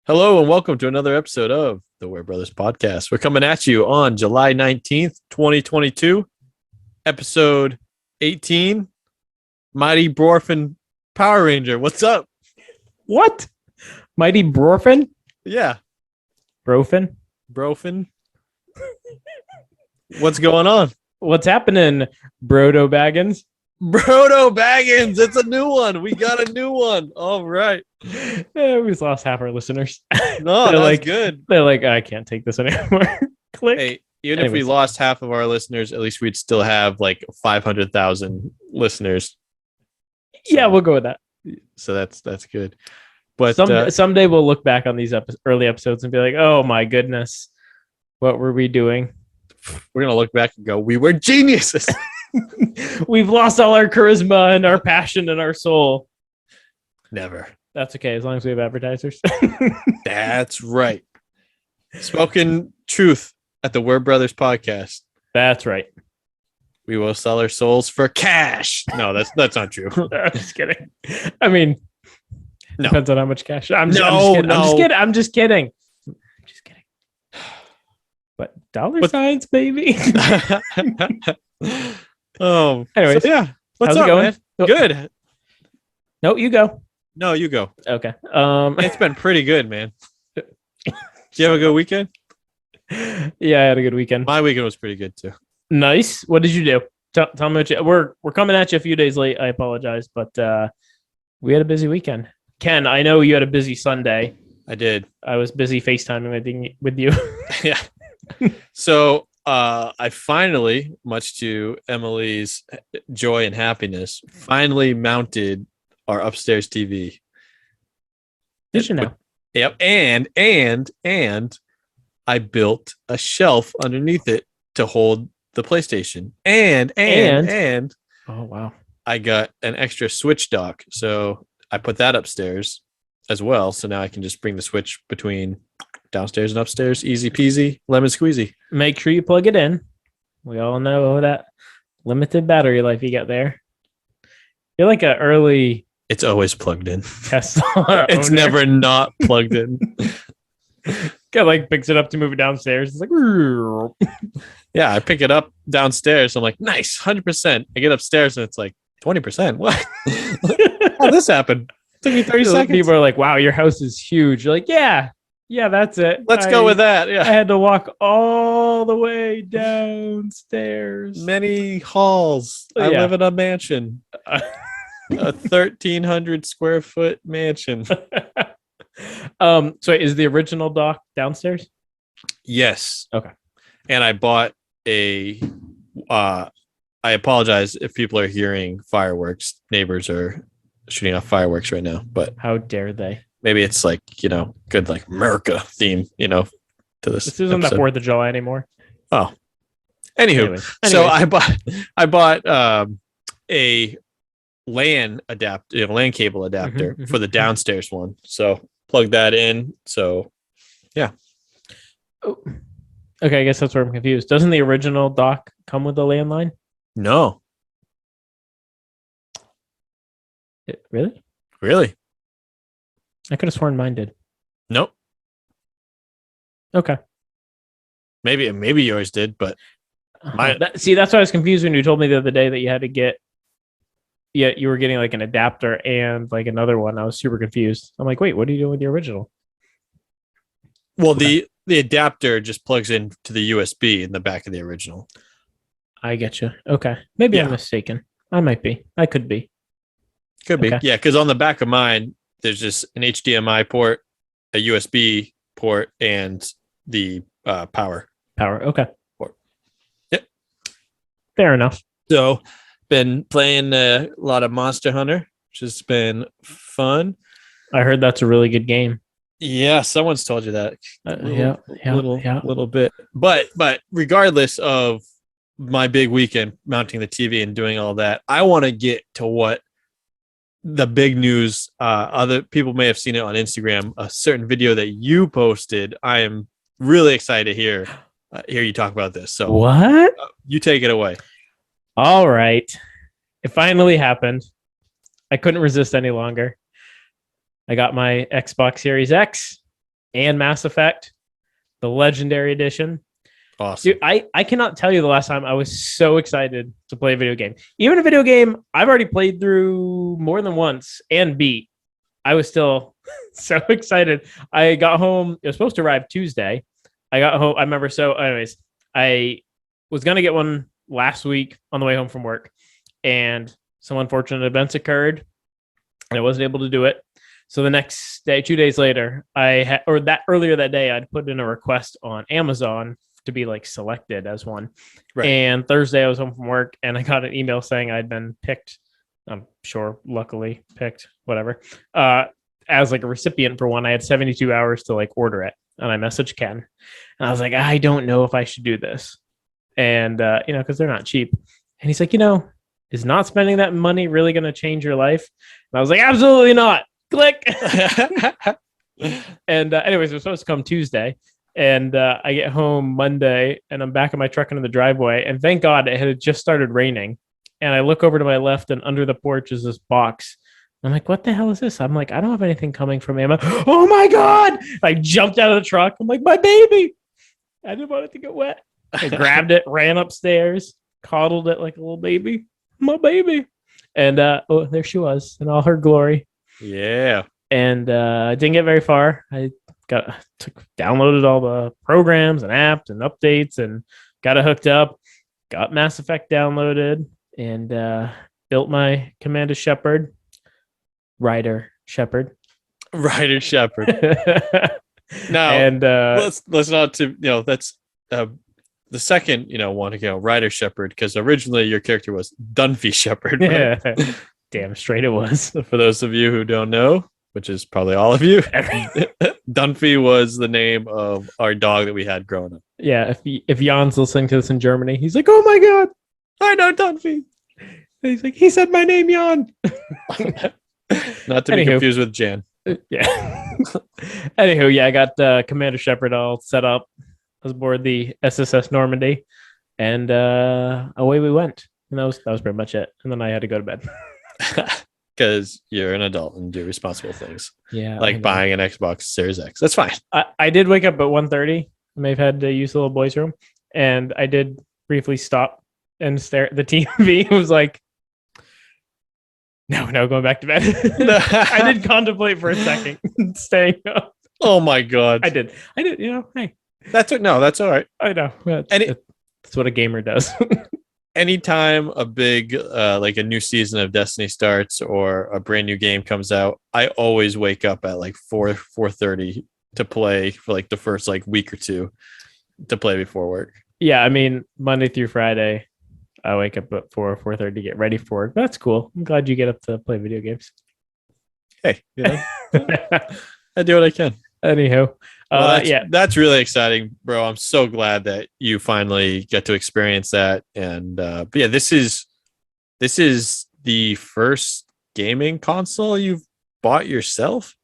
Hello and welcome to another episode of the Ware Brothers Podcast. We're coming at you on July 19th, 2022, episode 18, Mighty Morphin Power Ranger. What's up? What? Mighty Brorfin? Yeah, Brofin? Brofin. What's going on? What's happening, Brodo Baggins? Brodo Baggins. It's a new one. We got a new one. All right. Yeah, we've lost half our listeners. No, that's like, good. They're like, I can't take this anymore. Click. Hey, even if we lost half of our listeners, at least we'd still have like 500,000 listeners. Yeah, we'll go with that. So that's good. But someday we'll look back on these early episodes and be like, oh my goodness, what were we doing? We're going to look back and go, we were geniuses. We've lost all our charisma and our passion and our soul. Never. That's okay, as long as we have advertisers. That's right. Spoken truth at the Ware Brothers Podcast. That's right. We will sell our souls for cash. No, that's not true. I'm just kidding. I mean, no. Depends on how much cash. I'm just kidding. But dollar signs, baby. Anyways, so yeah. What's up, going? Man? Nope. Good. No, you go. No, you go. Okay. It's been pretty good, man. Did you have a good weekend? Yeah, I had a good weekend. My weekend was pretty good too. Nice. What did you do? Tell me what you. We're coming at you a few days late. I apologize, but we had a busy weekend. Ken, I know you had a busy Sunday. I did. I was busy FaceTiming with you. Yeah. So I finally, much to Emily's joy and happiness, finally mounted our upstairs TV. Did you know? Yep. And I built a shelf underneath it to hold the PlayStation. And oh wow. I got an extra Switch dock. So I put that upstairs as well. So now I can just bring the Switch between downstairs and upstairs. Easy peasy, lemon squeezy. Make sure you plug it in. We all know that limited battery life you get there. You're like an early... It's always plugged in. Tesla it's owner. never not plugged in. Guy like picks it up to move it downstairs. It's like... Yeah, I pick it up downstairs. I'm like, nice, 100%. I get upstairs and it's like 20%. What? How'd this happen? Took me 30 seconds. People are like, wow, your house is huge. You're like, yeah, that's it. Let's go with that. Yeah. I had to walk all the way downstairs. Many halls. I live in a mansion. A 1,300 square foot mansion. So is the original dock downstairs? Yes. Okay. And I bought I apologize if people are hearing fireworks. Neighbors are shooting off fireworks right now, but how dare they? Maybe it's like, good like America theme, to this. This isn't the 4th of July anymore. Oh. Anyway. So I bought a LAN adapter, LAN cable adapter for the downstairs one. So plug that in. So yeah. Oh. Okay, I guess that's where I'm confused. Doesn't the original dock come with a landline? No. Really? Really? I could have sworn mine did. Nope. Okay. Maybe yours did, but that's why I was confused when you told me the other day that you had to get. Yeah, you were getting like an adapter and like another one. I was super confused. I'm like, wait, what are you doing with the original? Well, okay. The adapter just plugs into the USB in the back of the original. I get you. Okay. Maybe I'm mistaken. I might be. I could be. Could be. Okay. Yeah, because on the back of mine, there's just an HDMI port, a USB port, and the power. Okay. Port. Yep. Fair enough. So, been playing a lot of Monster Hunter, which has been fun. I heard that's a really good game. Yeah, someone's told you that. Little bit. But regardless of my big weekend mounting the TV and doing all that, I want to get to what the big news. Other people may have seen it on Instagram. A certain video that you posted. I am really excited to hear you talk about this. So what? You take it away. All right, it finally happened. I couldn't resist any longer. I got my Xbox Series X. and Mass Effect, the Legendary Edition. Awesome. Dude, I cannot tell you the last time I was so excited to play a video game. Even a video game I've already played through more than once and beat. I was still so excited. I got home. It was supposed to arrive Tuesday. I got home. I remember. So, anyways, I was going to get one last week on the way home from work, and some unfortunate events occurred, and I wasn't able to do it. So the next day, 2 days later, earlier that day, I'd put in a request on Amazon to be like selected as one. Right. And Thursday I was home from work and I got an email saying I'd been picked. I'm sure, luckily picked, whatever, as like a recipient for one. I had 72 hours to like order it. And I messaged Ken and I was like, I don't know if I should do this. And, cause they're not cheap. And he's like, is not spending that money really going to change your life? And I was like, absolutely not. Click. And anyways, it was supposed to come Tuesday. And I get home Monday and I'm back in my truck into the driveway. And thank God it had just started raining. And I look over to my left and under the porch is this box. I'm like, what the hell is this? I'm like, I don't have anything coming from Amazon. Oh my God. I jumped out of the truck. I'm like, my baby. I didn't want it to get wet. I grabbed it, ran upstairs, coddled it like a little baby. My baby. And there she was in all her glory. Yeah. And I didn't get very far. I downloaded all the programs and apps and updates and got it hooked up, got Mass Effect downloaded, and built my Commander Shepard, Ryder Shepard. Now, and let's not that's the second one Ryder Shepard, because originally your character was Dunphy Shepard. Right? Yeah. Damn straight it was. For those of you who don't know, which is probably all of you, Dunphy was the name of our dog that we had growing up. Yeah, if Jan's listening to this in Germany, he's like, oh my God, I know Dunphy. He's like, he said my name, Jan. Not to be confused with Jan. Yeah. Anywho, yeah, I got Commander Shepard all set up. I was aboard the SSS Normandy, and away we went. And that was pretty much it. And then I had to go to bed. Because you're an adult and do responsible things. Yeah. Like buying an Xbox Series X. That's fine. I did wake up at 1:30. I may have had to use the little boys' room. And I did briefly stop and stare at the TV. It was like, no, going back to bed. I did contemplate for a second staying up. Oh my God. I did. Hey. That's all right. I know. That's what a gamer does. Anytime a big like a new season of Destiny starts or a brand new game comes out, I always wake up at like 4:30 to play for like the first like week or two to play before work. Yeah, I mean Monday through Friday, I wake up at 4:30 to get ready for work. That's cool. I'm glad you get up to play video games. Hey, I do what I can. Anyhow, that's really exciting, bro. I'm so glad that you finally get to experience that. And but yeah, this is the first gaming console you've bought yourself.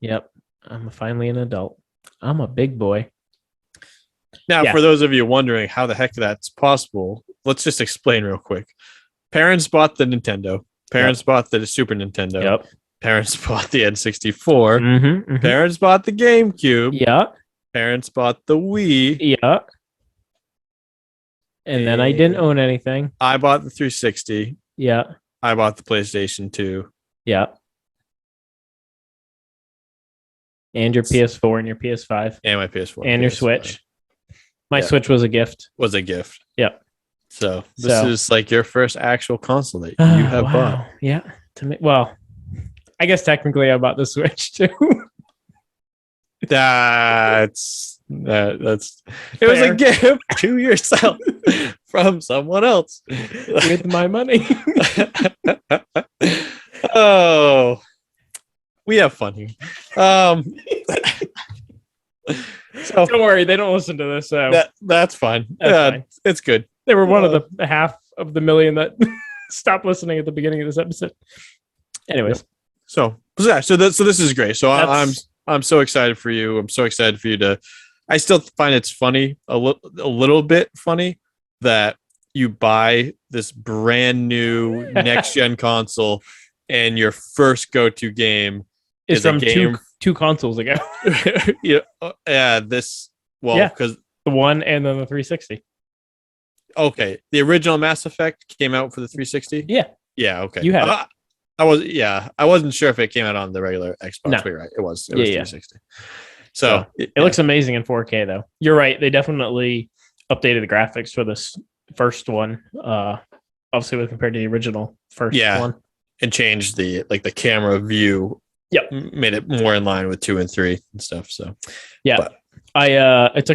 Yep, I'm finally an adult. I'm a big boy. Now, for those of you wondering how the heck that's possible, let's just explain real quick. Parents bought the Nintendo. Parents bought the Super Nintendo. Yep. Parents bought the N64. Parents bought the GameCube. Yeah. Parents bought the Wii. Yeah. And then I didn't own anything. I bought the 360. Yeah. I bought the PlayStation 2. Yeah. And your PS4 and your PS5. And my PS4. And your Switch. My Switch was a gift. Yep. So this is like your first actual console that you have bought. Yeah. Well, I guess technically I bought the Switch too. That's it was a gift to yourself from someone else with my money. Oh, we have fun here. So don't worry, they don't listen to this. So that's fine. Fine. It's good. They were one of the half of the million that stopped listening at the beginning of this episode. Anyways. So this is great. So I'm so excited for you. I'm so excited for you to. I still find it's funny, a little bit funny, that you buy this brand new next gen console and your first go-to game is from two consoles ago. Yeah, because the one and then the 360. Okay, the original Mass Effect came out for the 360. Yeah. Okay, you had it. I wasn't sure if it came out on the regular Xbox. No. But you're right, it was 360. So it looks amazing in 4K though. You're right. They definitely updated the graphics for this first one. Obviously, when compared to the original first one, and changed the camera view. Yep, made it more in line with 2 and 3 and stuff. So it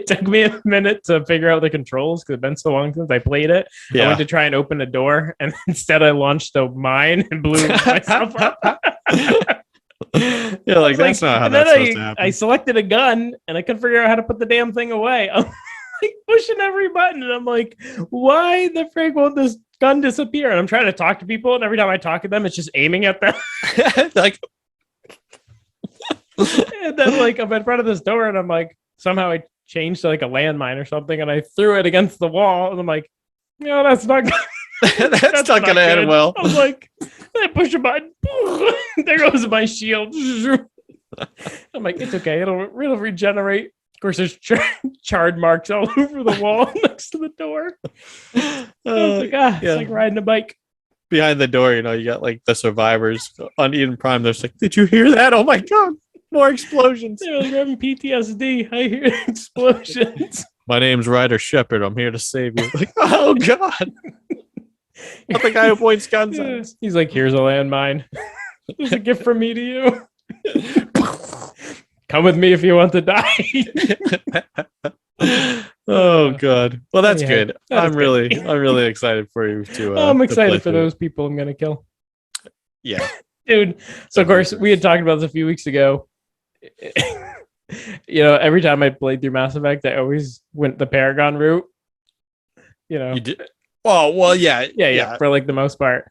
took me a minute to figure out the controls because it's been so long since I played it. I went to try and open a door, and instead I launched a mine and blew myself up. That's not how that's supposed to happen. I selected a gun, and I couldn't figure out how to put the damn thing away. I'm like pushing every button, and I'm like, why the frig won't this gun disappear? And I'm trying to talk to people, and every time I talk to them, it's just aiming at them. And then I'm in front of this door, and I'm like, somehow I changed to a landmine or something, and I threw it against the wall, and I'm like, no, that's not good. that's not gonna end well. I was like, I push a button, there goes my shield. I'm like, it's okay, it'll regenerate. Of course, there's charred marks all over the wall next to the door. It's like riding a bike. Behind the door, you got the survivors on Eden Prime. They're like, did you hear that? Oh my god, more explosions. They're having PTSD. I hear explosions. My name's Ryder Shepard. I'm here to save you. Oh god. Not the guy who points guns at us. He's like, here's a landmine. There's a gift from me to you. Come with me if you want to die. Oh god. Well, that's good. I'm really excited for you to. I'm excited for those people I'm gonna kill. Yeah, dude. So of course we had talked about this a few weeks ago. Every time I played through Mass Effect, I always went the Paragon route. You did. Well, yeah, for the most part.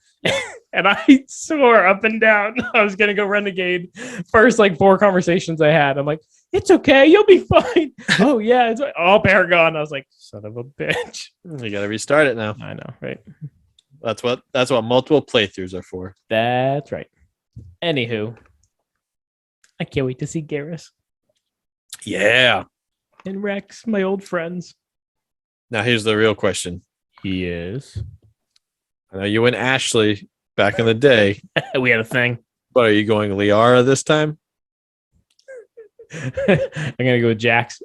And I swore up and down I was gonna go Renegade. First 4 conversations I had, I'm like, it's okay, you'll be fine. Oh yeah, it's all Paragon. I was like, son of a bitch. You gotta restart it now. I know, right? That's what multiple playthroughs are for. That's right. Anywho, I can't wait to see Garrus. Yeah. And Rex, my old friends. Now here's the real question. Yes. I know you and Ashley back in the day. We had a thing. But are you going Liara this time? I'm gonna go with Jax.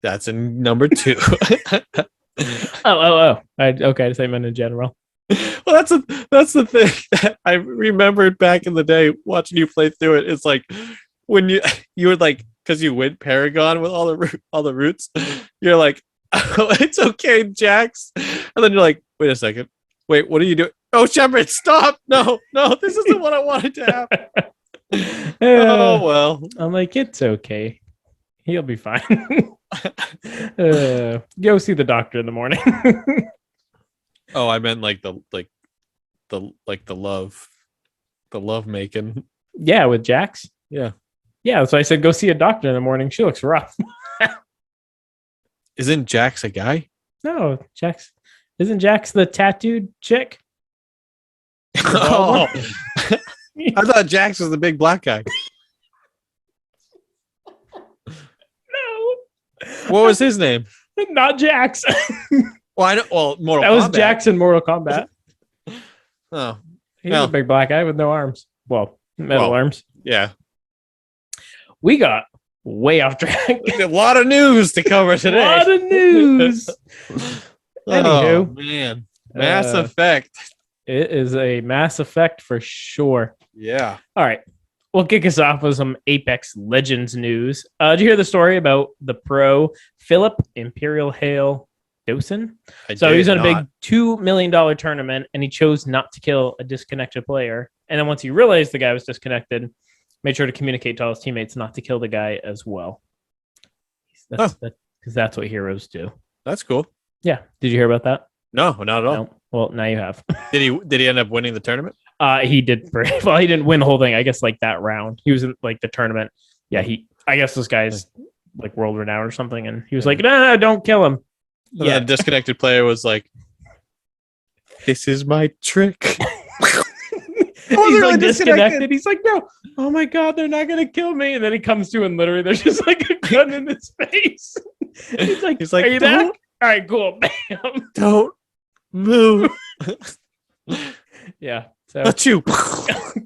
That's in number 2. Oh. Okay, I meant in general. Well, that's the thing that I remembered back in the day watching you play through it. It's like when you were because you went Paragon with all the routes, you're like, oh, it's okay, Jax. And then you're like, wait a second. Wait, what are you doing? Oh, Shepard, stop. No, this isn't what I wanted to happen. Oh, well. I'm like, it's okay. He'll be fine. Go see the doctor in the morning. Oh, I meant the love making. Yeah, with Jax. Yeah. So I said, go see a doctor in the morning. She looks rough. Isn't Jax a guy? No, Jax. Isn't Jax the tattooed chick? Oh. I thought Jax was the big black guy. No. What was his name? Not Jax. Well, I know. Well, Mortal Kombat. That was Jax in Mortal Kombat. Oh, he's a big black guy with no arms. Well, metal arms. Yeah. We got way off track. A lot of news to cover today. A lot of news. Anywho, oh, man, Mass Effect. It is a Mass Effect for sure. Yeah. All right. We'll kick us off with some Apex Legends news. Did you hear the story about the pro Philip Imperial Hail Dawson? So he's in a big $2 million tournament, and he chose not to kill a disconnected player. And then once he realized the guy was disconnected, made sure to communicate to all his teammates not to kill the guy as well. Because that's what heroes do. That's cool. Yeah. Did you hear about that? No, not at all. No. Well, now you have. Did he end up winning the tournament? He did. Well, he didn't win the whole thing. I guess that round. He was in the tournament. Yeah. I guess this guy's world renowned or something, and he was like, no, don't kill him. Yeah. The disconnected player was like, "This is my trick." He's like disconnected. He's like, no, oh my God, they're not going to kill me. And then he comes to and literally there's just like a gun in his face. He's like, are you back? All right, cool. Bam. Don't move. Yeah. So not you.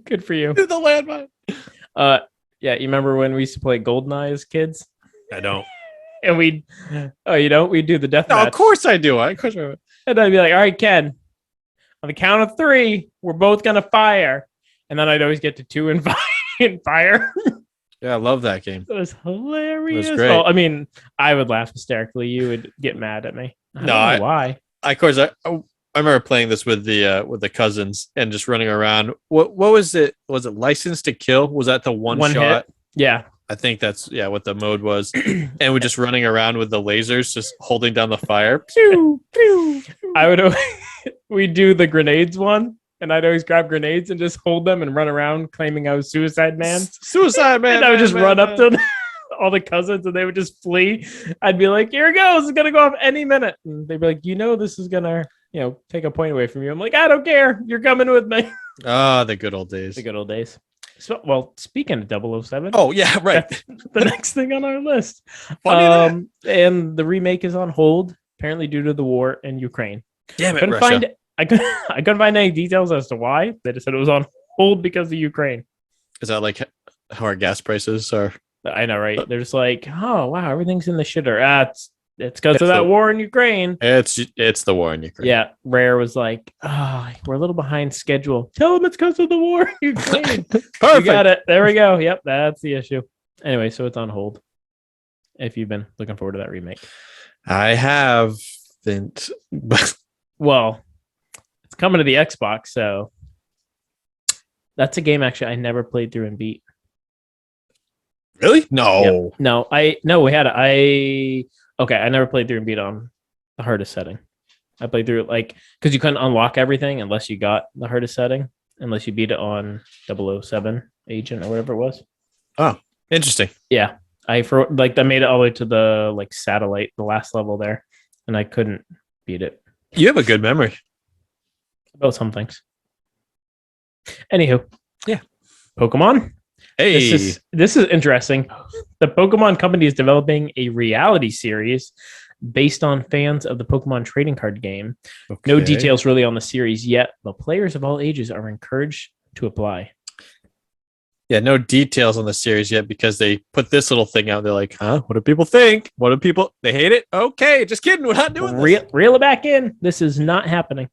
Good for you. Do the landmine. Yeah, you remember when we used to play GoldenEye as kids? I don't. And you don't? We'd do the death match. Of course I do. Of course I would. And I'd be like, all right, Ken, on the count of 3, we're both going to fire. And then I'd always get to 2 and fire. Yeah, I love that game. It was hilarious. It was great. Well, I mean, I would laugh hysterically. You would get mad at me. I don't know why. Of course, I remember playing this with the cousins and just running around. What was it? Was it License to Kill? Was that the one shot? Hit? Yeah. I think that's what the mode was. And we're just running around with the lasers, just holding down the fire. Pew, pew. We'd do the grenades one, and I'd always grab grenades and just hold them and run around claiming I was Suicide Man. Suicide Man. And I would just run up to all the cousins and they would just flee. I'd be like, here it goes. It's going to go off any minute. And they'd be like, this is going to, take a point away from you. I'm like, I don't care. You're coming with me. Ah, the good old days. The good old days. So, well, speaking of 007. Oh, yeah, right. The next thing on our list. And the remake is on hold, apparently due to the war in Ukraine. Damn it, Russia. I couldn't find any details as to why. They just said it was on hold because of Ukraine. Is that like how our gas prices are? I know, right? They're just like, oh, wow, everything's in the shitter. It's because of that war in Ukraine. It's the war in Ukraine. Yeah, Rare was like, we're a little behind schedule. Tell them it's because of the war in Ukraine. Perfect. You got it. There we go. Yep, that's the issue. Anyway, so it's on hold. If you've been looking forward to that remake. I haven't. Well, it's coming to the Xbox, so that's a game actually I never played through and beat. Really? No. Yep. No, we had it. I never played through and beat on the hardest setting. I played through it because you couldn't unlock everything unless you got the hardest setting, unless you beat it on 007 Agent or whatever it was. Oh, interesting. Yeah. I made it all the way to the satellite, the last level there, and I couldn't beat it. You have a good memory. About some things. Anywho. Yeah. Pokemon. Hey, this is interesting. The Pokemon Company is developing a reality series based on fans of the Pokemon trading card game. Okay. No details really on the series yet, but players of all ages are encouraged to apply. Yeah, no details on the series yet because they put this little thing out. They're like, huh? What do people think? They hate it? Okay, just kidding. We're not doing this. Reel it back in. This is not happening.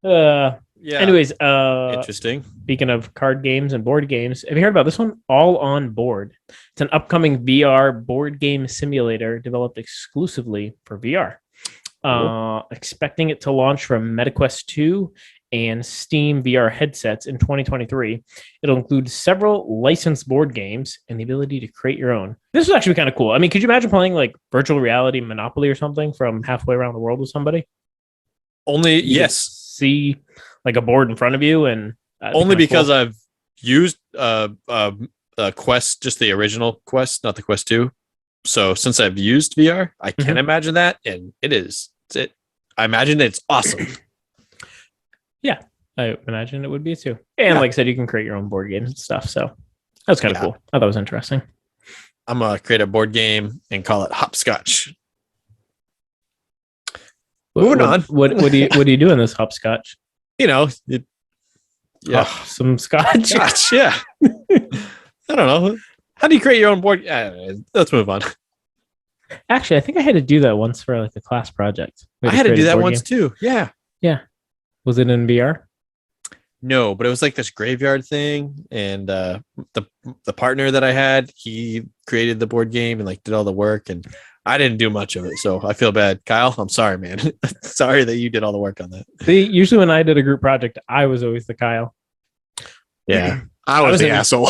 Yeah. Anyways, interesting. Speaking of card games and board games, have you heard about this one? All on Board. It's an upcoming VR board game simulator developed exclusively for VR. Cool. Expecting it to launch from MetaQuest 2 and Steam VR headsets in 2023. It'll include several licensed board games and the ability to create your own. This is actually kind of cool. I mean, could you imagine playing virtual reality Monopoly or something from halfway around the world with somebody? Only, yes. See a board in front of you, and only because I've used Quest, just the original Quest, not the Quest 2. So since I've used VR, I can imagine that, and I imagine it's awesome. Yeah, I imagine it would be too. And like I said, you can create your own board games and stuff. So that's kind of cool. I thought it was interesting. I'm gonna create a board game and call it Hopscotch. Moving on. What do you do in this hopscotch? Some scotch. Scotch, yeah. I don't know. How do you create your own board? Let's move on. Actually, I think I had to do that once for a class project. I had to do that once too. Yeah. Yeah. Was it in VR? No, but it was this graveyard thing, and the partner that I had, he created the board game and did all the work, and I didn't do much of it, so I feel bad. Kyle, I'm sorry, man. Sorry that you did all the work on that. See, usually when I did a group project, I was always the Kyle. Yeah, I was the asshole.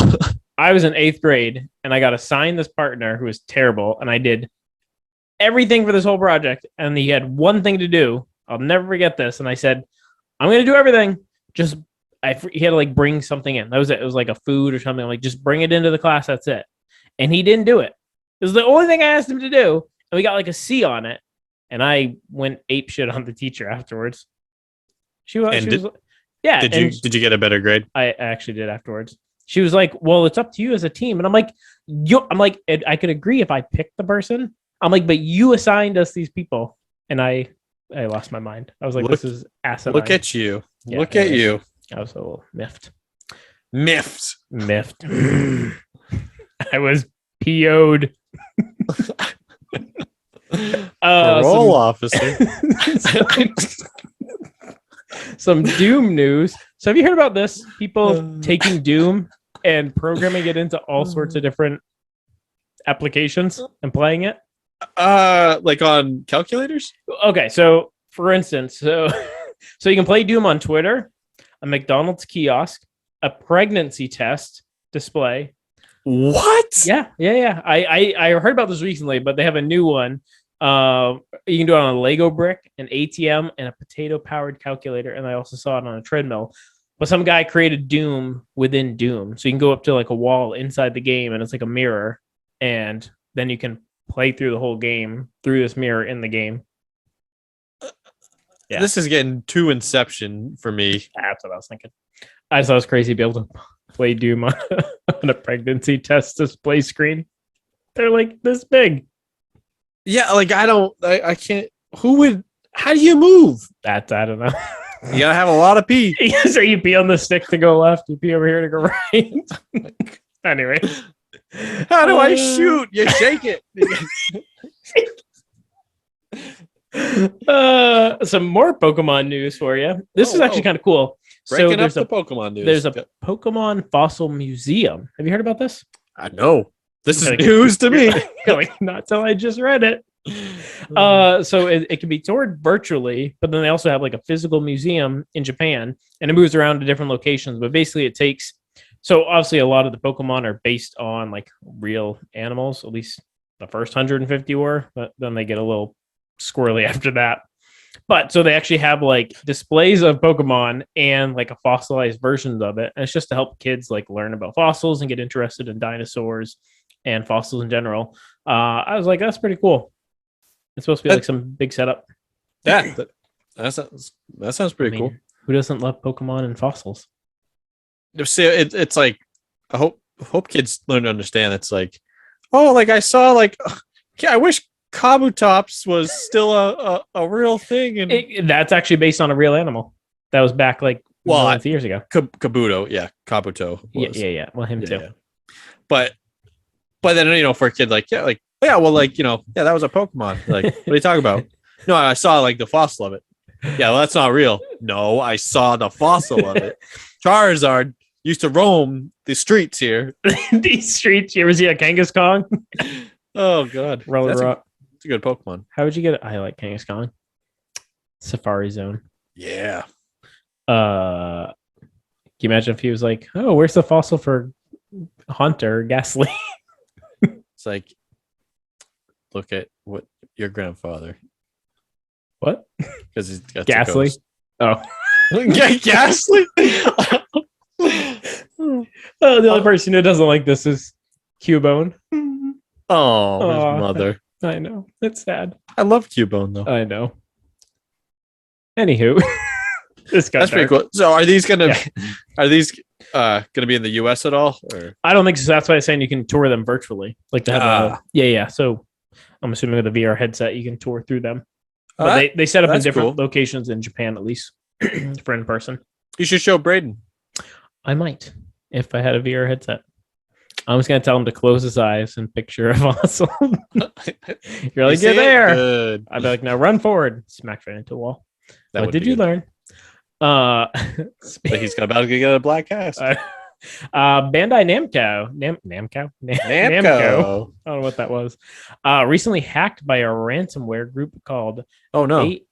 I was in 8th grade, and I got assigned this partner who was terrible, and I did everything for this whole project, and he had one thing to do. I'll never forget this, and I said, I'm going to do everything. He had to bring something in. That was it. It was a food or something. Just bring it into the class. That's it. And he didn't do it. It was the only thing I asked him to do. And we got a C on it. And I went ape shit on the teacher afterwards. Yeah. Did you get a better grade? I actually did afterwards. She was like, "Well, it's up to you as a team," and I'm like, I could agree if I picked the person. I'm like, but you assigned us these people, and I lost my mind. I was like, this is asinine. Look at you. Yeah, look at you. I was a little miffed. Miffed. I was PO'd. Parole officer. Some Doom news. So have you heard about this? People taking Doom and programming it into all sorts of different applications and playing it? Like on calculators? Okay, so for instance, so you can play Doom on Twitter, a McDonald's kiosk, a pregnancy test display. What? Yeah. I heard about this recently, but they have a new one. You can do it on a Lego brick, an ATM, and a potato-powered calculator. And I also saw it on a treadmill. But some guy created Doom within Doom, so you can go up to like a wall inside the game, and it's like a mirror, and then you can play through the whole game through this mirror in the game. Yeah. This is getting too Inception for me. That's what I was thinking. I just thought it was crazy to be able to play Doom on a pregnancy test display screen. They're like this big. Yeah, like I can't. How do you move? I don't know. You gotta have a lot of pee. So you pee on the stick to go left, you pee over here to go right. Anyway. How do I shoot? You shake it. Some more Pokemon news for you. This is actually kind of cool. Breaking up the Pokemon news. There's a Pokemon fossil museum. Have you heard about this? I know. This is news to me. Like, not till I just read it. So it can be toured virtually, but then they also have like a physical museum in Japan, and it moves around to different locations. But basically, it takes. So obviously, a lot of the Pokemon are based on like real animals. At least the first 150 were, but then they get a little squirrely after that. But so they actually have like displays of Pokemon and like a fossilized versions of it. And it's just to help kids like learn about fossils and get interested in dinosaurs and fossils in general. I was like, that's pretty cool. It's supposed to be like some big setup. Yeah, that sounds pretty cool. Who doesn't love Pokemon and fossils? See, it's like I hope kids learn to understand. It's like, oh, like I saw like, I wish Kabutops was still a real thing, and that's actually based on a real animal that was back like millions of years ago. Kabuto, yeah, Kabuto. Yeah. Well, him too. Yeah. But then for a kid like that was a Pokemon. Like, what are you talking about? No, I saw like the fossil of it. Yeah, well, that's not real. No, I saw the fossil of it. Charizard used to roam the streets here. These streets. You ever see a Kangaskhan? Oh God, Roller Rock. It's a good Pokemon. How would you get it? I like Kangaskhan. Safari Zone. Yeah. Can you imagine if he was like, "Oh, where's the fossil for Hunter Ghastly?" It's like, look at what your grandfather. What? Because he's got Ghastly. Oh, Ghastly. The only person who doesn't like this is Cubone. Oh, his mother. I know. It's sad. I love Cubone though. I know. Anywho, that's pretty cool. So, are these gonna be in the U.S. at all? Or? I don't think so. That's why I'm saying you can tour them virtually. Like to have yeah. So, I'm assuming with a VR headset, you can tour through them. But they set up in different locations in Japan, at least for in person. You should show Braden. I might if I had a VR headset. I'm just gonna tell him to close his eyes and picture a fossil. You're like, you're there. Good. I'd be like, now run forward, smack right into the wall. What did you learn? But he's about to get a black cast. Bandai Namco. Namco. I don't know what that was. Recently hacked by a ransomware group called ALPHV.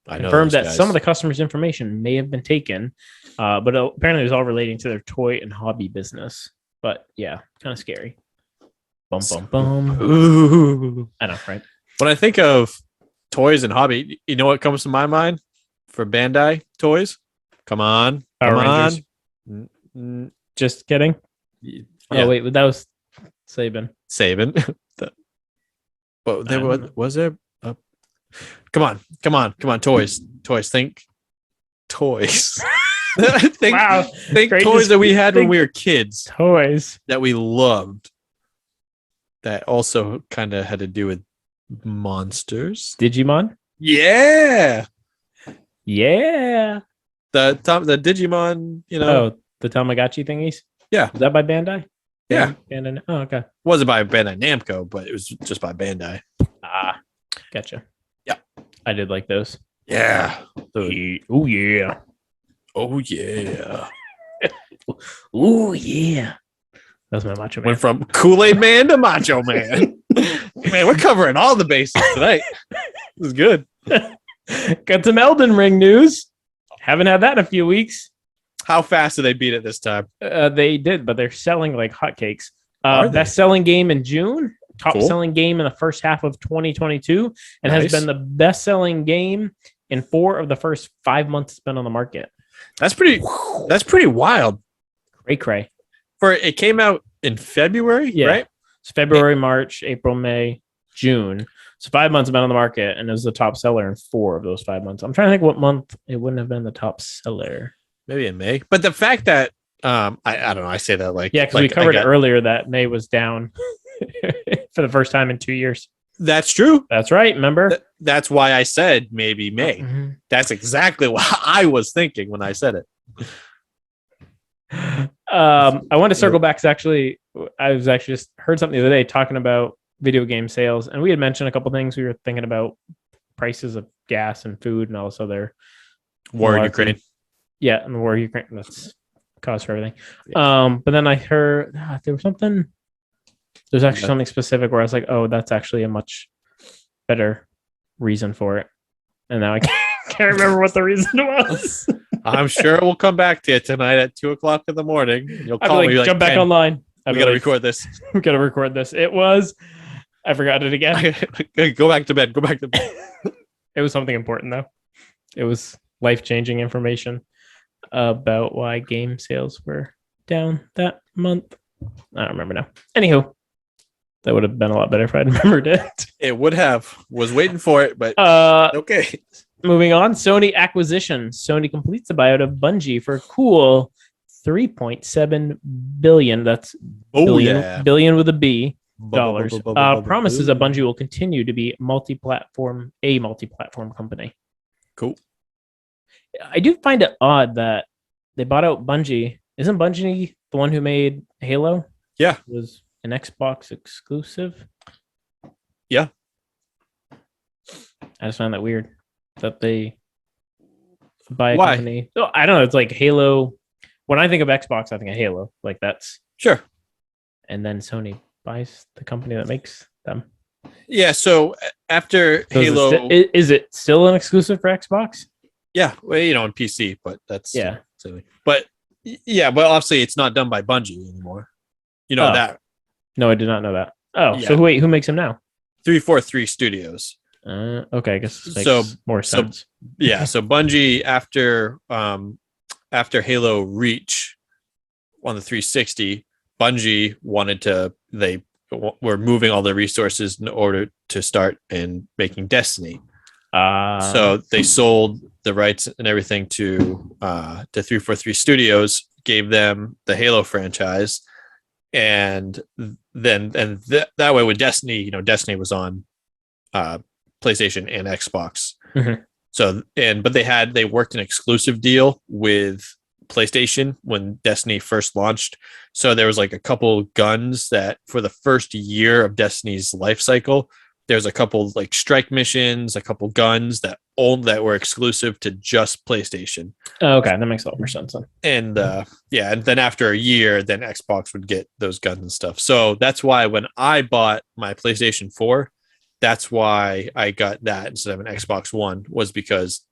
Confirmed that some of the customers' information may have been taken, but apparently it was all relating to their toy and hobby business. But yeah, kind of scary. Bum bum bum. Ooh. I know, right? When I think of toys and hobby, you know what comes to my mind for Bandai toys? Come on. Just kidding. Yeah. Oh wait, that was Saban. But there was there. Come on, toys. Think toys. Think toys that we had when we were kids. Toys that we loved. That also kind of had to do with monsters. Digimon? Yeah. Yeah. The Digimon, Oh, the Tamagotchi thingies? Yeah. Is that by Bandai? Yeah. Bandai. Oh, okay. Wasn't by Bandai Namco, but it was just by Bandai. Ah, gotcha. Yeah. I did like those. Yeah. Oh, yeah. Oh, yeah. Oh, yeah. That was my Macho Man. Went from Kool-Aid Man to Macho Man. Man, we're covering all the bases tonight. This is good. Got some Elden Ring news. Haven't had that in a few weeks. How fast did they beat it this time? They did, but they're selling like hotcakes. Are they? Best-selling game in June. Top-selling Cool. game in the first half of 2022. And has been the best-selling game in 4 of the first 5 months it's been on the market. That's pretty wild. Cray. For it came out in February, right? It's February, March, April, May, June. So 5 months have been on the market, and it was the top seller in 4 of those 5 months. I'm trying to think what month it wouldn't have been the top seller. Maybe in May. But the fact that I don't know, I say that like because we covered it earlier that May was down for the first time in 2 years. That's true. That's right. Remember? That's why I said maybe May. Mm-hmm. That's exactly what I was thinking when I said it. I want to circle back because I was actually just heard something the other day talking about video game sales, and we had mentioned a couple things. We were thinking about prices of gas and food and all this other war in Ukraine. Yeah, and the war in Ukraine. That's cause for everything. Yeah. But then I heard there was something. There's actually something specific where I was like, oh, that's actually a much better reason for it. And now I can't remember what the reason was. I'm sure we'll come back to you tonight at 2:00 in the morning. You'll call me. Jump back online. We got to record this. We got to record this. It was. I forgot it again. Go back to bed. It was something important though. It was life-changing information about why game sales were down that month. I don't remember now. Anywho, that would have been a lot better if I'd remembered it. It would have. Was waiting for it, but okay. Moving on, Sony acquisition. Sony completes the buyout of Bungie for a cool $3.7 billion. That's billion with a B dollars. Promises that Bungie will continue to be a multi-platform company. Cool. I do find it odd that they bought out Bungie. Isn't Bungie the one who made Halo? Yeah. It was an Xbox exclusive. Yeah. I just find that weird that they buy a company. Oh, I don't know. It's like Halo. When I think of Xbox, I think of Halo. Like that's sure. And then Sony buys the company that makes them. Yeah. So after Halo, is it still an exclusive for Xbox? Yeah, well, on PC, but that's silly. But but obviously it's not done by Bungie anymore. You know that? No, I did not know that. Oh, yeah. So who makes them now? 343 Studios. Okay, I guess it makes more sense. So Bungie after Halo Reach on the 360, Bungie they were moving all their resources in order to start and making Destiny. So they sold the rights and everything to 343 Studios, gave them the Halo franchise, and that way with Destiny, Destiny was on PlayStation and Xbox. Mm-hmm. So but they worked an exclusive deal with PlayStation when Destiny first launched. So there was like a couple guns that for the first year of Destiny's life cycle, there's a couple like strike missions, a couple guns that were exclusive to just PlayStation. Oh, okay, that makes a lot more sense then. And and then after a year, then Xbox would get those guns and stuff. So that's why when I bought my PlayStation 4, that's why I got that instead of an Xbox One, was because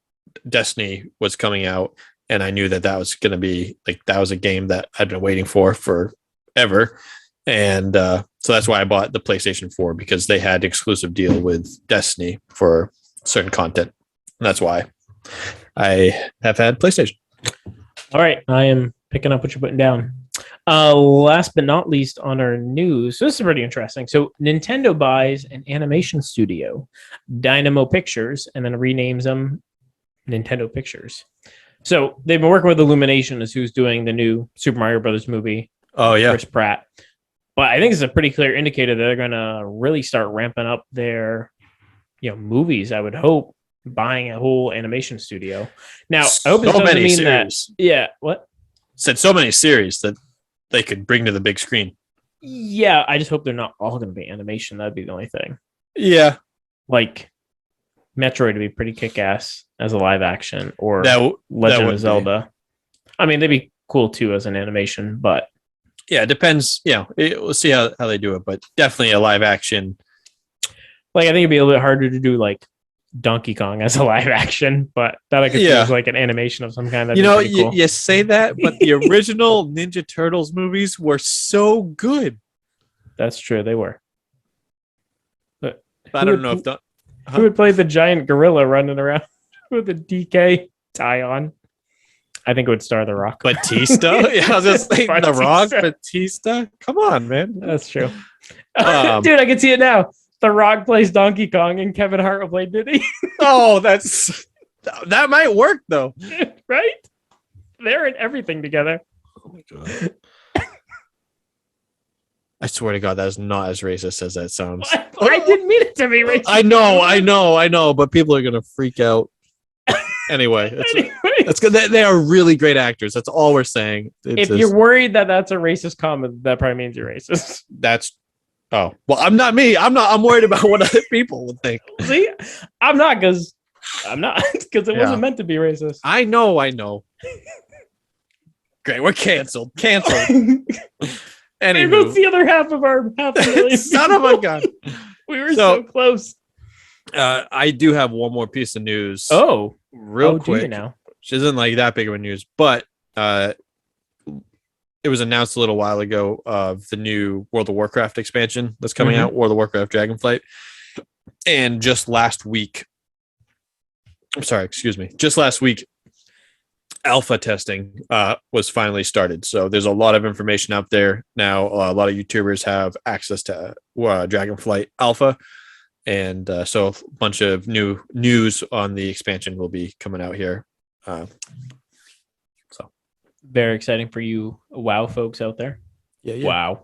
Destiny was coming out, and I knew that was going to be that was a game that I'd been waiting for forever. And so that's why I bought the PlayStation 4, because they had exclusive deal with Destiny for certain content. And that's why I have had PlayStation. All right. I am picking up what you're putting down. Last but not least on our news, so this is pretty interesting. So Nintendo buys an animation studio, Dynamo Pictures, and then renames them Nintendo Pictures. So they've been working with Illumination, as who's doing the new Super Mario Brothers movie. Oh yeah, Chris Pratt. But I think it's a pretty clear indicator that they're going to really start ramping up their, movies. I would hope, buying a whole animation studio. Now, I hope this doesn't mean series. That. Yeah, what? Said so many series that they could bring to the big screen. Yeah, I just hope they're not all going to be animation. That'd be the only thing. Yeah, like Metroid would be pretty kick-ass as a live action, or Legend of Zelda. I mean, they'd be cool too as an animation, but yeah, it depends. We'll see how they do it, but definitely a live action. Like, I think it'd be a little bit harder to do like Donkey Kong as a live action, but that I could see as like an animation of some kind. Cool. You say that, but the original Ninja Turtles movies were so good. That's true, they were. But I don't know if who would play the giant gorilla running around with a DK tie on? I think it would star The Rock. Batista? Yeah, I was just thinking The Rock, Batista. Come on, man. That's true. Dude, I can see it now. The Rock plays Donkey Kong and Kevin Hart will play Diddy. Oh, that might work though. Right? They're in everything together. Oh my god. I swear to God, that is not as racist as that sounds. I didn't mean it to be racist. I know, but people are gonna freak out. Anyway, that's good. They are really great actors. That's all we're saying. If you're worried that that's a racist comment, that probably means you're racist. Oh, well, I'm not me. I'm worried about what other people would think. See, I'm not because it wasn't meant to be racist. I know. Great, we're canceled. Anyway, there goes the other half of our $500,000. Son of a gun. We were so close. I do have one more piece of news. Oh, real quick. Now, which isn't like that big of a news, but it was announced a little while ago of the new World of Warcraft expansion that's coming out, World of Warcraft Dragonflight. And just last week, alpha testing was finally started. So there's a lot of information out there now. A lot of YouTubers have access to Dragonflight alpha. And so a bunch of new news on the expansion will be coming out here. Very exciting for you WoW folks out there. Yeah.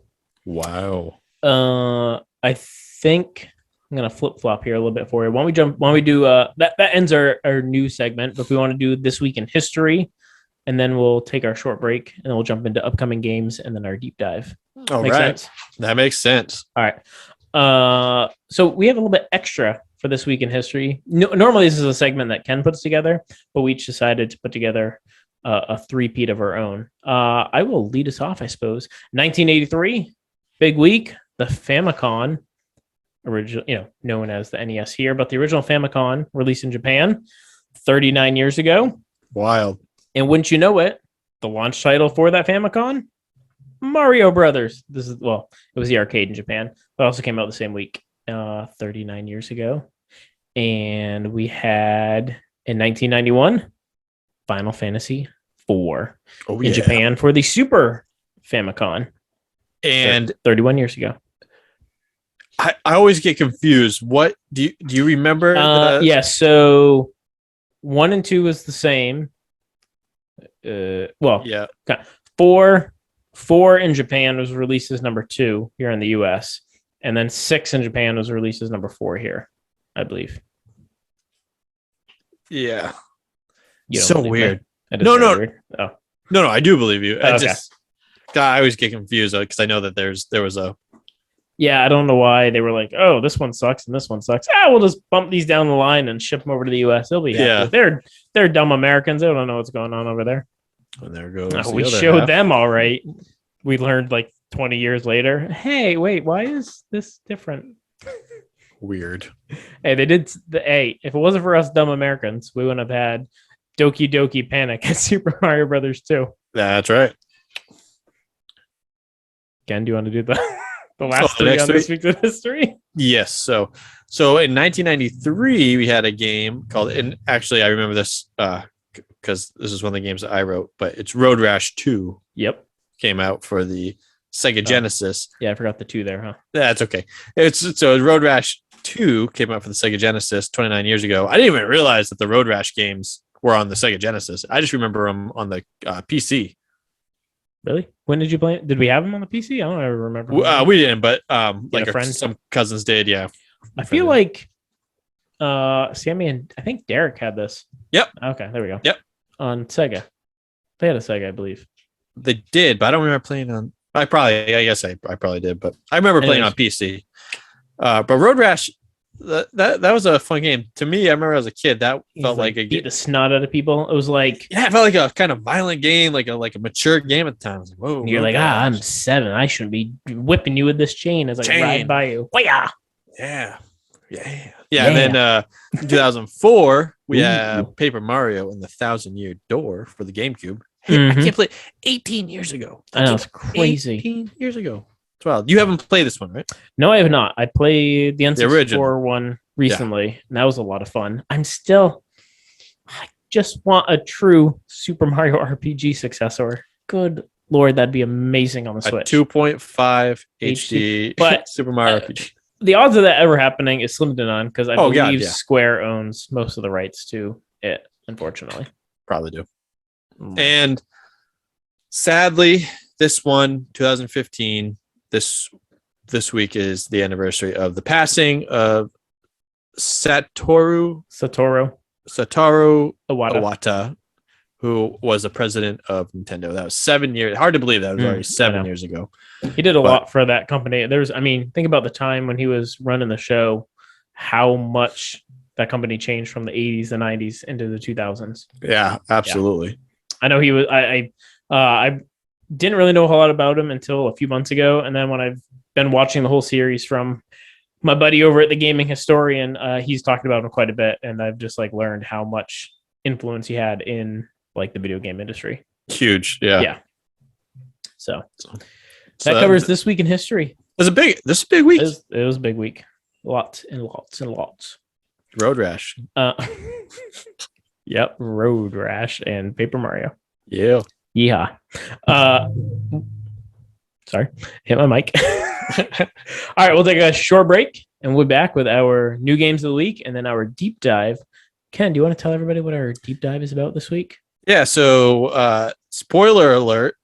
Wow. I think I'm gonna flip-flop here a little bit for you. Why don't we do that ends our new segment, but if we want to do This Week in History, and then we'll take our short break and then we'll jump into upcoming games and then our deep dive. All right. Sense? That makes sense. All right. So we have a little bit extra for This Week in History. Normally this is a segment that Ken puts together, but we each decided to put together a three-peat of our own. I will lead us off, I suppose. 1983, big week. The Famicom, original, known as the NES here, but the original Famicom released in Japan 39 years ago. Wild. And wouldn't you know it, the launch title for that Famicom, Mario Brothers. It was the arcade in Japan, but also came out the same week, 39 years ago. And we had in 1991. Final Fantasy IV in Japan for the Super Famicom. And 31 years ago. I always get confused. What do you remember? So 1 and 2 was the same. 4 in Japan was released as number 2 here in the US, and then 6 in Japan was released as number 4 here, I believe. Yeah. So weird. No. Weird. Oh. No, I do believe you. I always get confused because I know that there was a. Yeah, I don't know why they were like, oh, this one sucks and this one sucks. We'll just bump these down the line and ship them over to the US. They'll be happy. Yeah. They're dumb Americans. They don't know what's going on over there. And there goes. We showed them all right. We learned like 20 years later. Hey, wait, why is this different? Weird. Hey, they did. If it wasn't for us dumb Americans, we wouldn't have had Doki Doki Panic at Super Mario Brothers 2. That's right. Ken, do you want to do the last three on This Week in History? Yes. So in 1993, we had a game called, and actually I remember this because this is one of the games that I wrote, but it's Road Rash 2. Yep. Came out for the Sega Genesis. Yeah, I forgot the 2 there, huh? That's okay. So Road Rash 2 came out for the Sega Genesis 29 years ago. I didn't even realize that the Road Rash games were on the Sega Genesis. I just remember them on the PC. Really? When did you play it? Did we have them on the PC? I don't ever remember. We didn't, but like a friend, some cousins did. Yeah. I feel like Sammy and I think Derek had this. Yep. Okay, there we go. Yep. On Sega. They had a Sega, I believe. They did, but I don't remember playing on. I guess I probably did, but I remember playing on PC. But Road Rash, that was a fun game to me. I remember as a kid, that felt like a beat the snot out of people. It was like it felt like a kind of violent game, like a mature game at the time. I was like, whoa! And you're like, I'm 7. I shouldn't be whipping you with this chain as I ride by you. Yeah. And then in 2004, we have Paper Mario and the 1,000-Year Door for the GameCube. Hey, I can't play 18 years ago. I know, it's crazy. 18 years ago. It's wild. You haven't played this one, right? No, I have not. I played the N64 one recently, and that was a lot of fun. I just want a true Super Mario RPG successor. Good Lord, that'd be amazing on the Switch. 2.5 HD but Super Mario RPG. The odds of that ever happening is slim to none because I believe God. Square owns most of the rights to it, unfortunately. Probably do. And sadly, this one, 2015, this week is the anniversary of the passing of Satoru Iwata, who was the president of Nintendo. That was 7 years. Hard to believe that was already 7 years ago. He did a lot for that company. Think about the time when he was running the show, how much that company changed from the 80s, the 90s into the 2000s. Yeah, absolutely. Yeah. I know he was. I didn't really know a whole lot about him until a few months ago, and then when I've been watching the whole series from my buddy over at the Gaming Historian, he's talked about him quite a bit, and I've just learned how much influence he had in the video game industry. Huge, yeah. So that covers this week in history. This is a big week. It was a big week. Lots and lots and lots. Road Rash. Yep, Road Rash and Paper Mario. Yeah. Yeehaw. Sorry, hit my mic. All right, we'll take a short break and we'll be back with our new games of the week and then our deep dive. Ken, do you want to tell everybody what our deep dive is about this week? Yeah, so spoiler alert.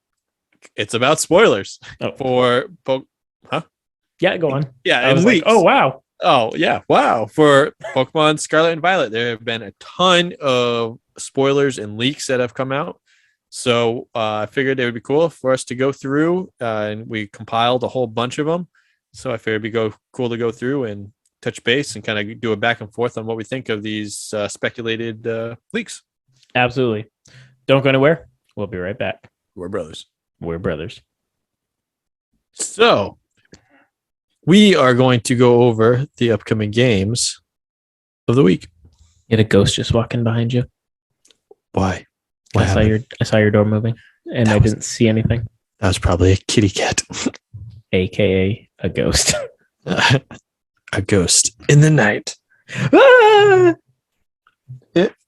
It's about spoilers for Yeah, go on. Yeah, I was like, oh wow. Oh, yeah. Wow. For Pokemon Scarlet and Violet, there have been a ton of spoilers and leaks that have come out. So I figured it would be cool for us to go through, and we compiled a whole bunch of them. So I figured it'd be cool to go through and touch base and kind of do a back and forth on what we think of these speculated leaks. Absolutely. Don't go anywhere. We'll be right back. We're brothers. So we are going to go over the upcoming games of the week. You had a ghost just walking behind you. Why? I saw your door moving, and I didn't see anything. That was probably a kitty cat, aka a ghost. A ghost in the night. Ah!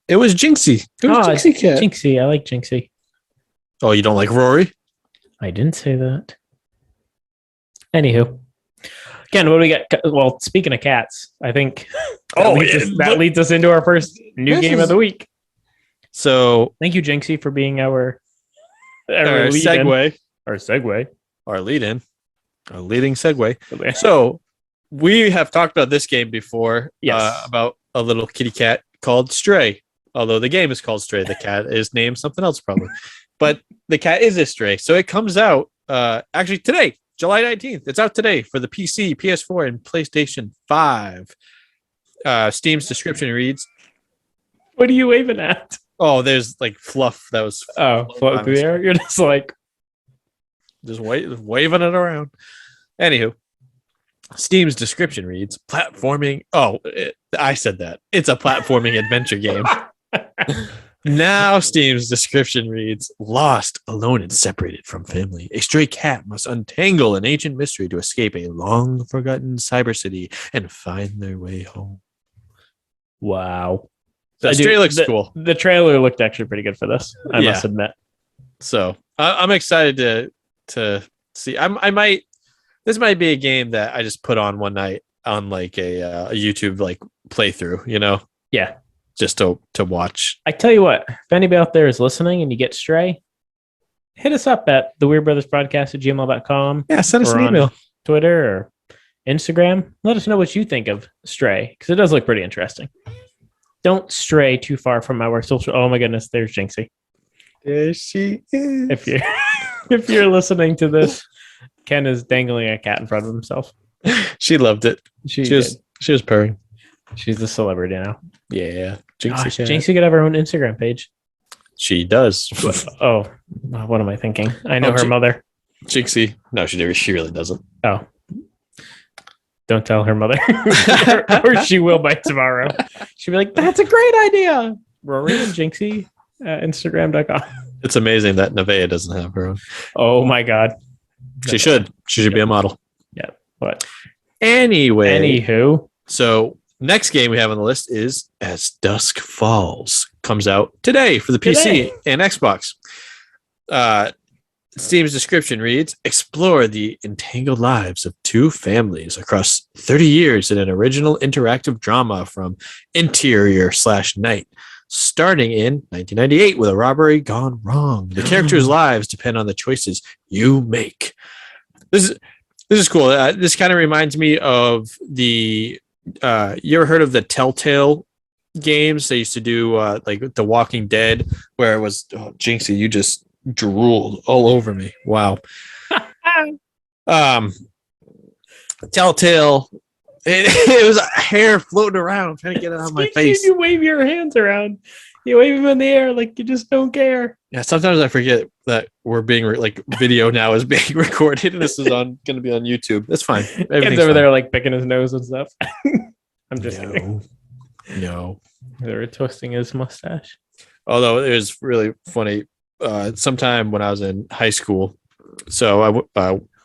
It was Jinxie. It was Jinxie cat. Jinxie, I like Jinxie. Oh, you don't like Rory? I didn't say that. Anywho. Again, what do we got? Well, speaking of cats, I think that leads us into our first new game of the week. So thank you, Jinxie, for being our segue. Our leading segue. So we have talked about this game before. Yes. About a little kitty cat called Stray. Although the game is called Stray, the cat is named something else probably. But the cat is a stray. So it comes out actually today, July 19th. It's out today for the PC, PS4, and PlayStation 5. Steam's description reads, what are you waving at? Oh, there's fluff that was floating through the air. You're just waving it around. Anywho, Steam's description reads platforming. I said that. It's a platforming adventure game. Now Steam's description reads lost, alone, and separated from family. A stray cat must untangle an ancient mystery to escape a long forgotten cyber city and find their way home. Wow. The trailer looks cool. The trailer looked actually pretty good for this, I must admit. So I'm excited to see. This might be a game that I just put on one night on a YouTube playthrough, Yeah. just to watch. I tell you what, if anybody out there is listening and you get Stray, hit us up at the Weird Brothers Podcast at gmail.com. Yeah, send us an email. Twitter or Instagram. Let us know what you think of Stray, because it does look pretty interesting. Don't stray too far from our social. Oh my goodness, there's Jinxie. There she is. If you're listening to this, Ken is dangling a cat in front of himself. She loved it. She was purring. She's a celebrity now. Yeah. Jinxie could have her own Instagram page. She does. What am I thinking? I know her mother. Jinxie. No, she really doesn't. Oh. Don't tell her mother. or she will by tomorrow. She'll be like, that's a great idea. Rory and Jinxie at Instagram.com. It's amazing that Nevaeh doesn't have her own. Oh my God. She should. She should be a model. Yeah. What? Anywho. So next game we have on the list is As Dusk Falls. Comes out today for the PC and Xbox. Steam's description reads, explore the entangled lives of two families across 30 years in an original interactive drama from Interior/Night, starting in 1998 with a robbery gone wrong. The characters' lives depend on the choices you make. This is cool. This kind of reminds me of the you ever heard of the Telltale games? They used to do like The Walking Dead, where it was Jinxie, you just drooled all over me. Wow. Telltale. It was a hair floating around. I'm trying to get it out of my face. You wave your hands around. You wave them in the air like you just don't care. Yeah, sometimes I forget that we're being video now is being recorded, and this is going to be on YouTube. That's fine. Ken's over there like picking his nose and stuff. I'm just kidding. No. They're twisting his mustache. Although it was really funny. Sometime when I was in high school, so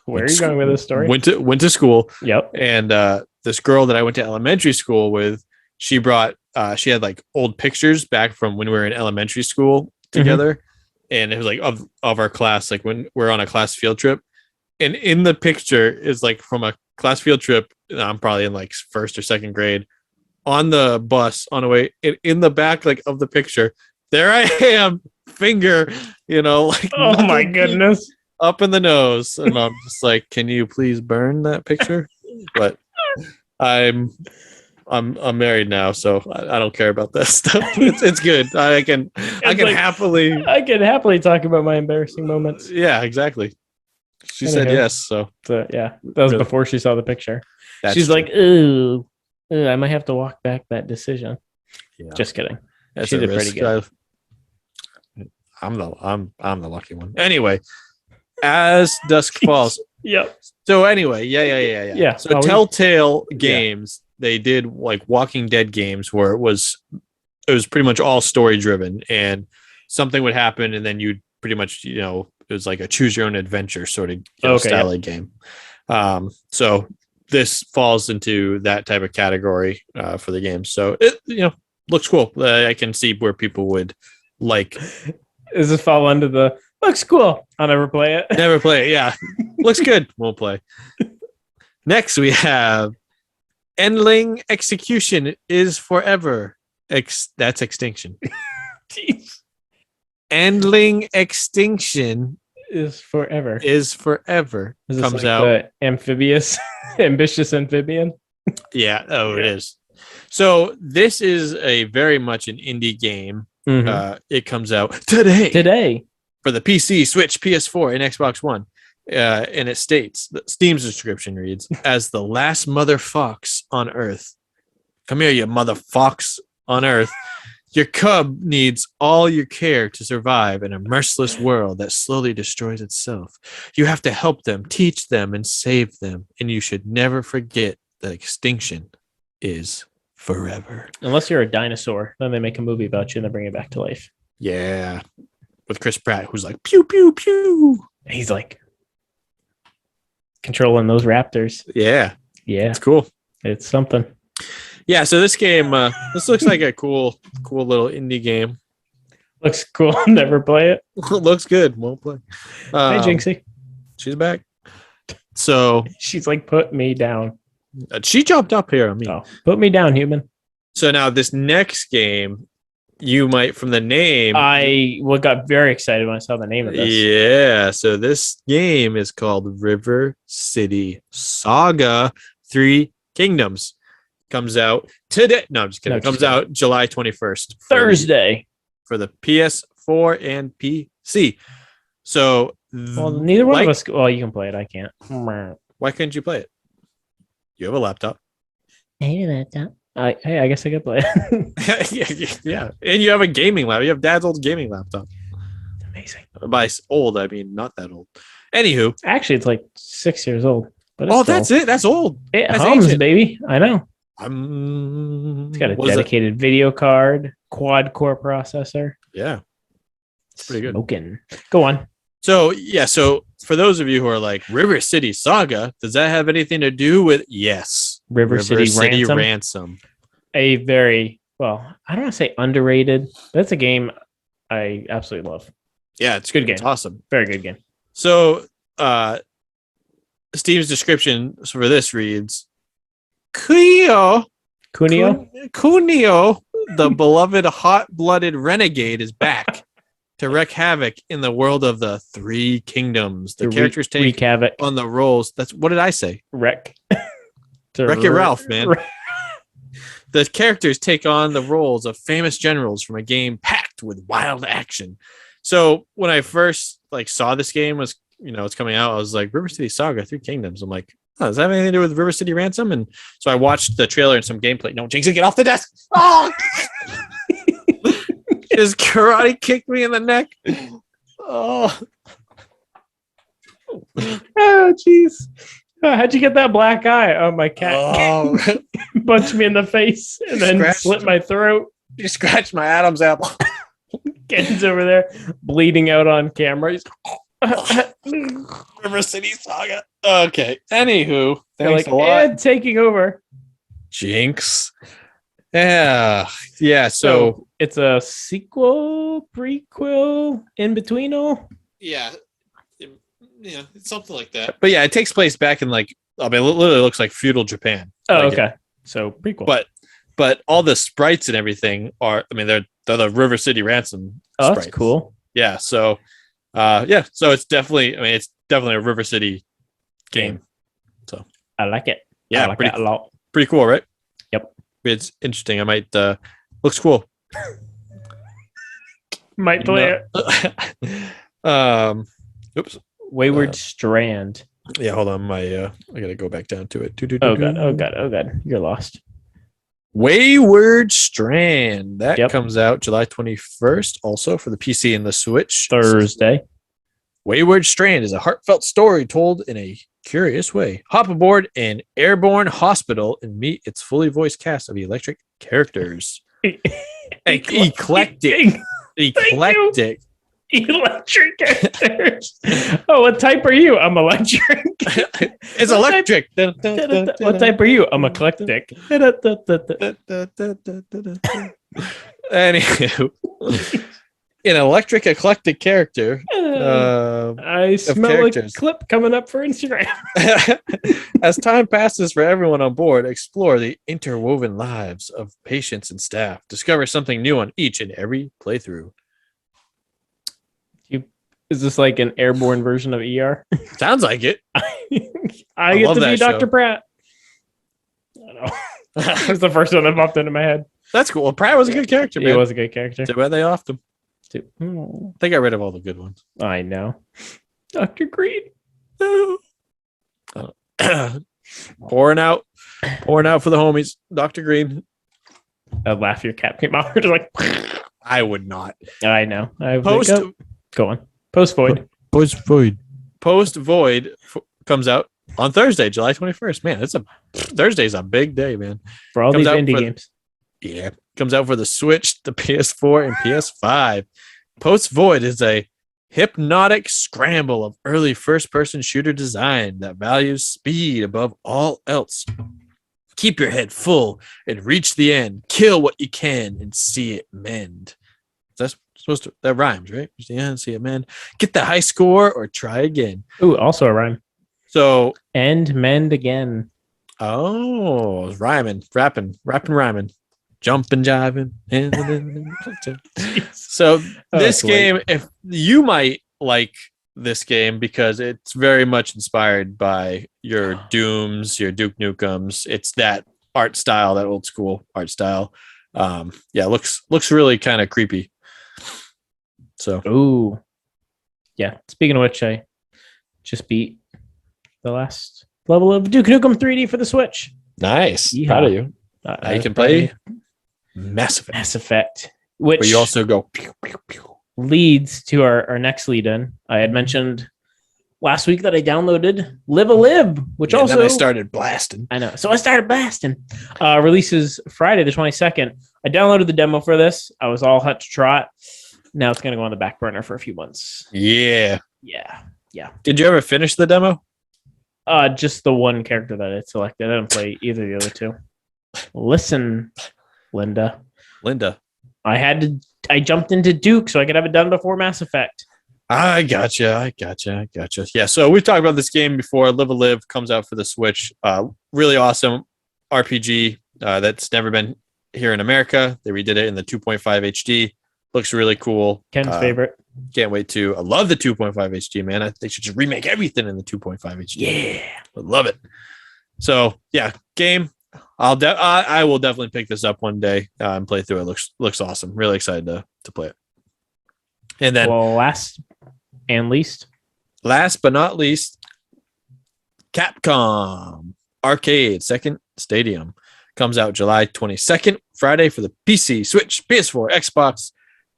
where are you going with this story? Went to school. Yep. And this girl that I went to elementary school with, she brought she had like old pictures back from when we were in elementary school together, and it was like of our class, like when we're on a class field trip, and in the picture is like from a class field trip. I'm probably in like first or second grade, on the bus on the way in the back like of the picture. There I am, finger, like oh my goodness, up in the nose, and I'm just like, can you please burn that picture? But I'm married now, so I don't care about that stuff. It's good. I can happily talk about my embarrassing moments. Yeah, exactly. She said yes, so yeah, that was before she saw the picture. She's true. Like, ooh, I might have to walk back that decision. Yeah. Just kidding. That's she did pretty good. I'm the lucky one. Anyway, As Dusk Falls. Yep. So anyway, yeah. So Telltale Games, they did like Walking Dead games where it was pretty much all story driven, and something would happen, and then you'd pretty much it was like a choose your own adventure sort of style of game. So this falls into that type of category for the game. So it looks cool. I can see where people would like. Does this fall under the looks cool? I'll never play it. Never play it. Yeah, looks good. Won't play. Next, we have Endling Execution is Forever. That's Extinction. Jeez. Endling Extinction is Forever. Comes like out. The ambitious amphibian. Yeah. Oh, it is. So this is a very much an indie game. Mm-hmm. It comes out today for the PC, Switch, PS4, and Xbox One. And it states that Steam's description reads, as the last mother fox on Earth. Come here, you mother fox on Earth. Your cub needs all your care to survive in a merciless world that slowly destroys itself. You have to help them, teach them, and save them. And you should never forget that extinction is forever. Unless you're a dinosaur, then they make a movie about you and they bring it back to life. Yeah. With Chris Pratt, who's like, pew, pew, pew. He's like controlling those raptors. Yeah. It's cool. It's something. Yeah, so this game, this looks like a cool little indie game. Looks cool. Never play it. Looks good. Won't play. Hey, Jinxie. She's back. So she's like, put me down. She jumped up here on me. Oh, put me down, human. So now this next game, you might, from the name, I got very excited when I saw the name of this. Yeah, so this game is called River City Saga 3 Kingdoms. Comes out today. No, I'm just kidding. It comes out July 21st. Thursday. For the PS4 and PC. So, neither one of us. Well, you can play it. I can't. Why couldn't you play it? You have a laptop. I have a laptop. Hey, I guess I could play it. yeah. And you have a gaming laptop. You have Dad's old gaming laptop. It's amazing. By old, I mean not that old. Anywho. Actually, it's like 6 years old. But that's it. That's old. It hums, baby. I know. It's got a dedicated video card, quad core processor. Yeah. It's pretty good. Smoking. Go on. So for those of you who are like, River City Saga, does that have anything to do with? Yes. River City Ransom. A very, I don't want to say underrated, but it's a game I absolutely love. Yeah, it's a good game. It's awesome. Very good game. So Steve's description for this reads, Kunio, the beloved hot-blooded renegade, is back to wreak havoc in the world of the Three Kingdoms. The characters take on the roles. What did I say? Wreck Wreck-It Ralph, man. The characters take on the roles of famous generals from a game packed with wild action. So when I first saw this game was, it's coming out, I was like, River City Saga, Three Kingdoms. I'm like, does that have anything to do with River City Ransom? And so I watched the trailer and some gameplay. No, Jinx, get off the desk. Oh! Just karate kicked me in the neck. Oh, jeez. How'd you get that black eye? Oh, my cat punched me in the face and then slit my throat. You scratched my Adam's apple. Ken's over there bleeding out on camera. He's River City Saga. Okay. Anywho, thanks a lot. Taking over. Jinx. Yeah. Yeah. So it's a sequel, prequel, in between all. Yeah. Yeah, it's something like that. But yeah, it takes place back in it literally looks like feudal Japan. Oh, okay. So prequel. But all the sprites and everything are, they're the River City Ransom sprites. That's cool. Yeah. So so it's definitely a River City game. So I like it. Yeah, I like it a lot. Pretty cool, right? Yep. It's interesting. I might looks cool. Might play it. Oops. Wayward Strand. Yeah, hold on. I gotta go back down to it. Oh god. You're lost. Wayward Strand. That comes out July 21st, also for the PC and the Switch. Thursday. Wayward Strand is a heartfelt story told in a curious way. Hop aboard an airborne hospital and meet its fully voiced cast of electric characters. Eclectic. Electric characters. Oh, what type are you? I'm electric. It's electric. What type are you? I'm eclectic. Anywho, an electric eclectic character. I smell a clip coming up for Instagram. As time passes for everyone on board, explore the interwoven lives of patients and staff. Discover something new on each and every playthrough. Is this like an airborne version of ER? Sounds like it. I get to be Dr. Pratt. I don't know. That's the first one that popped into my head. That's cool. Well, Pratt was a good character, man. He was a good character. Too bad they offed him. They got rid of all the good ones. I know. Dr. Green. Pouring out for the homies. Dr. Green. I'd laugh if your cat came out. Just like, I would not. I know. Go on. Post Void comes out on Thursday, July 21st. Man, Thursday's a big day, man. For all these indie games. Yeah. Comes out for the Switch, the PS4, and PS5. Post Void is a hypnotic scramble of early first-person shooter design that values speed above all else. Keep your head full and reach the end. Kill what you can and see it mend. That's supposed to, that rhymes, right? Reach the end, see it mend. Get the high score or try again. Ooh, also a rhyme. So end, mend again. Oh, rhyming, rapping, rhyming. jumping, jiving. So this game, if you might like this game because it's very much inspired by your Dooms, your Duke Nukems. It's that art style, that old school art style. Looks really kind of creepy. So, ooh, yeah. Speaking of which, I just beat the last level of Duke Nukem 3D for the Switch. Nice, proud of you. Now you can play Mass Effect, which but you also go pew, pew, pew. Leads to our next lead-in. I had mentioned last week that I downloaded Live a Lib, which also then I started blasting. I know, so I started blasting. Releases Friday the 22nd. I downloaded the demo for this. I was all hot to trot. Now it's going to go on the back burner for a few months. Yeah. Did you ever finish the demo? Just the one character that I selected. I didn't play either of the other two. Listen, Linda. I jumped into Duke so I could have it done before Mass Effect. I gotcha. Yeah, so we've talked about this game before. Live a Live comes out for the Switch. Really awesome RPG that's never been here in America. They redid it in the 2.5 HD. Looks really cool. Ken's favorite. Can't wait to. I love the 2.5 HD, man. I think they should just remake everything in the 2.5 HD. Yeah. I love it. So, yeah, game. I will definitely pick this up one day and play through it. Looks awesome. Really excited to play it. And then last but not least, Capcom Arcade Second Stadium comes out July 22nd, Friday for the PC, Switch, PS4, Xbox,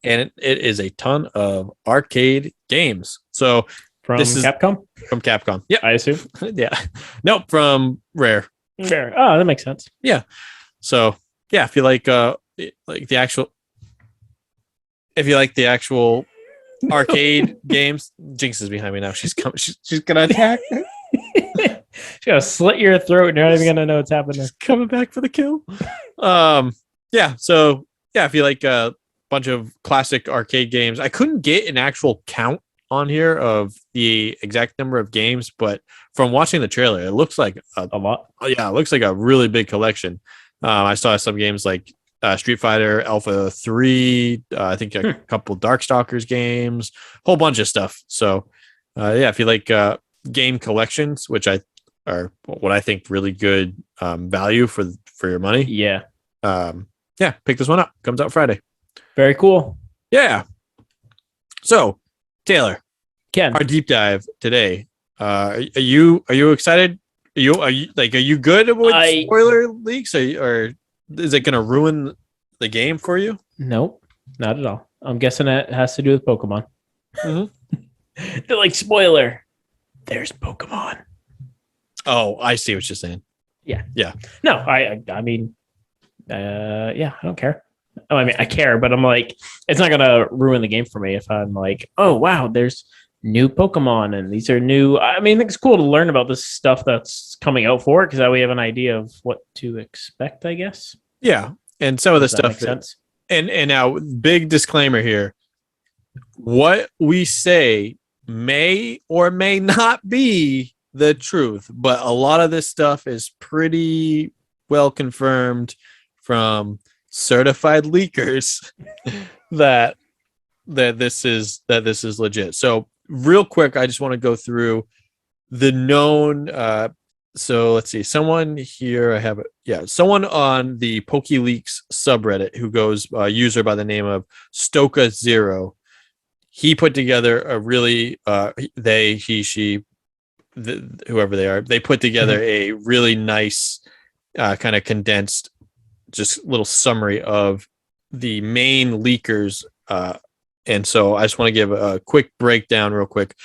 and it is a ton of arcade games. So from Capcom? From Capcom. Yeah, I assume. Yeah. Nope, from Rare. Rare. Oh, that makes sense. Yeah. So, yeah, if you like the actual arcade games, Jinx is behind me now. She's coming. She's gonna attack. She's gonna slit your throat, and you're not even gonna know what's happening. She's coming back for the kill. Yeah. So yeah, if you like a bunch of classic arcade games, I couldn't get an actual count on here of the exact number of games, but from watching the trailer, it looks like a lot. Yeah, it looks like a really big collection. I saw some games like Street Fighter Alpha 3, I think a couple Darkstalkers games, whole bunch of stuff. So yeah, if you like game collections, which are what I think really good value for your money. Yeah. Yeah, pick this one up. Comes out Friday. Very cool. Yeah. So, Taylor, Ken, our deep dive today. Are you excited? Are you good with spoiler leaks? Or is it going to ruin the game for you? Nope, not at all. I'm guessing it has to do with Pokemon. Mm-hmm. They're like, spoiler, there's Pokemon. Oh, I see what you're saying. Yeah. No, I mean, yeah, I don't care. Oh, I mean, I care, but I'm like, it's not gonna ruin the game for me if I'm like, oh wow, there's new Pokemon and these are new. I mean, I think it's cool to learn about this stuff that's coming out for it because that way we have an idea of what to expect, I guess. Yeah, and some of the stuff. Makes sense. And now, big disclaimer here: what we say may or may not be the truth, but a lot of this stuff is pretty well confirmed from certified leakers that this is legit. So real quick, I just want to go through the known so let's see, someone here, I have it. Yeah, someone on the PokeLeaks subreddit who goes user by the name of Stoka0. He put together a really whoever they are, they put together a really nice kind of condensed just little summary of the main leakers. And so I just want to give a quick breakdown real quick.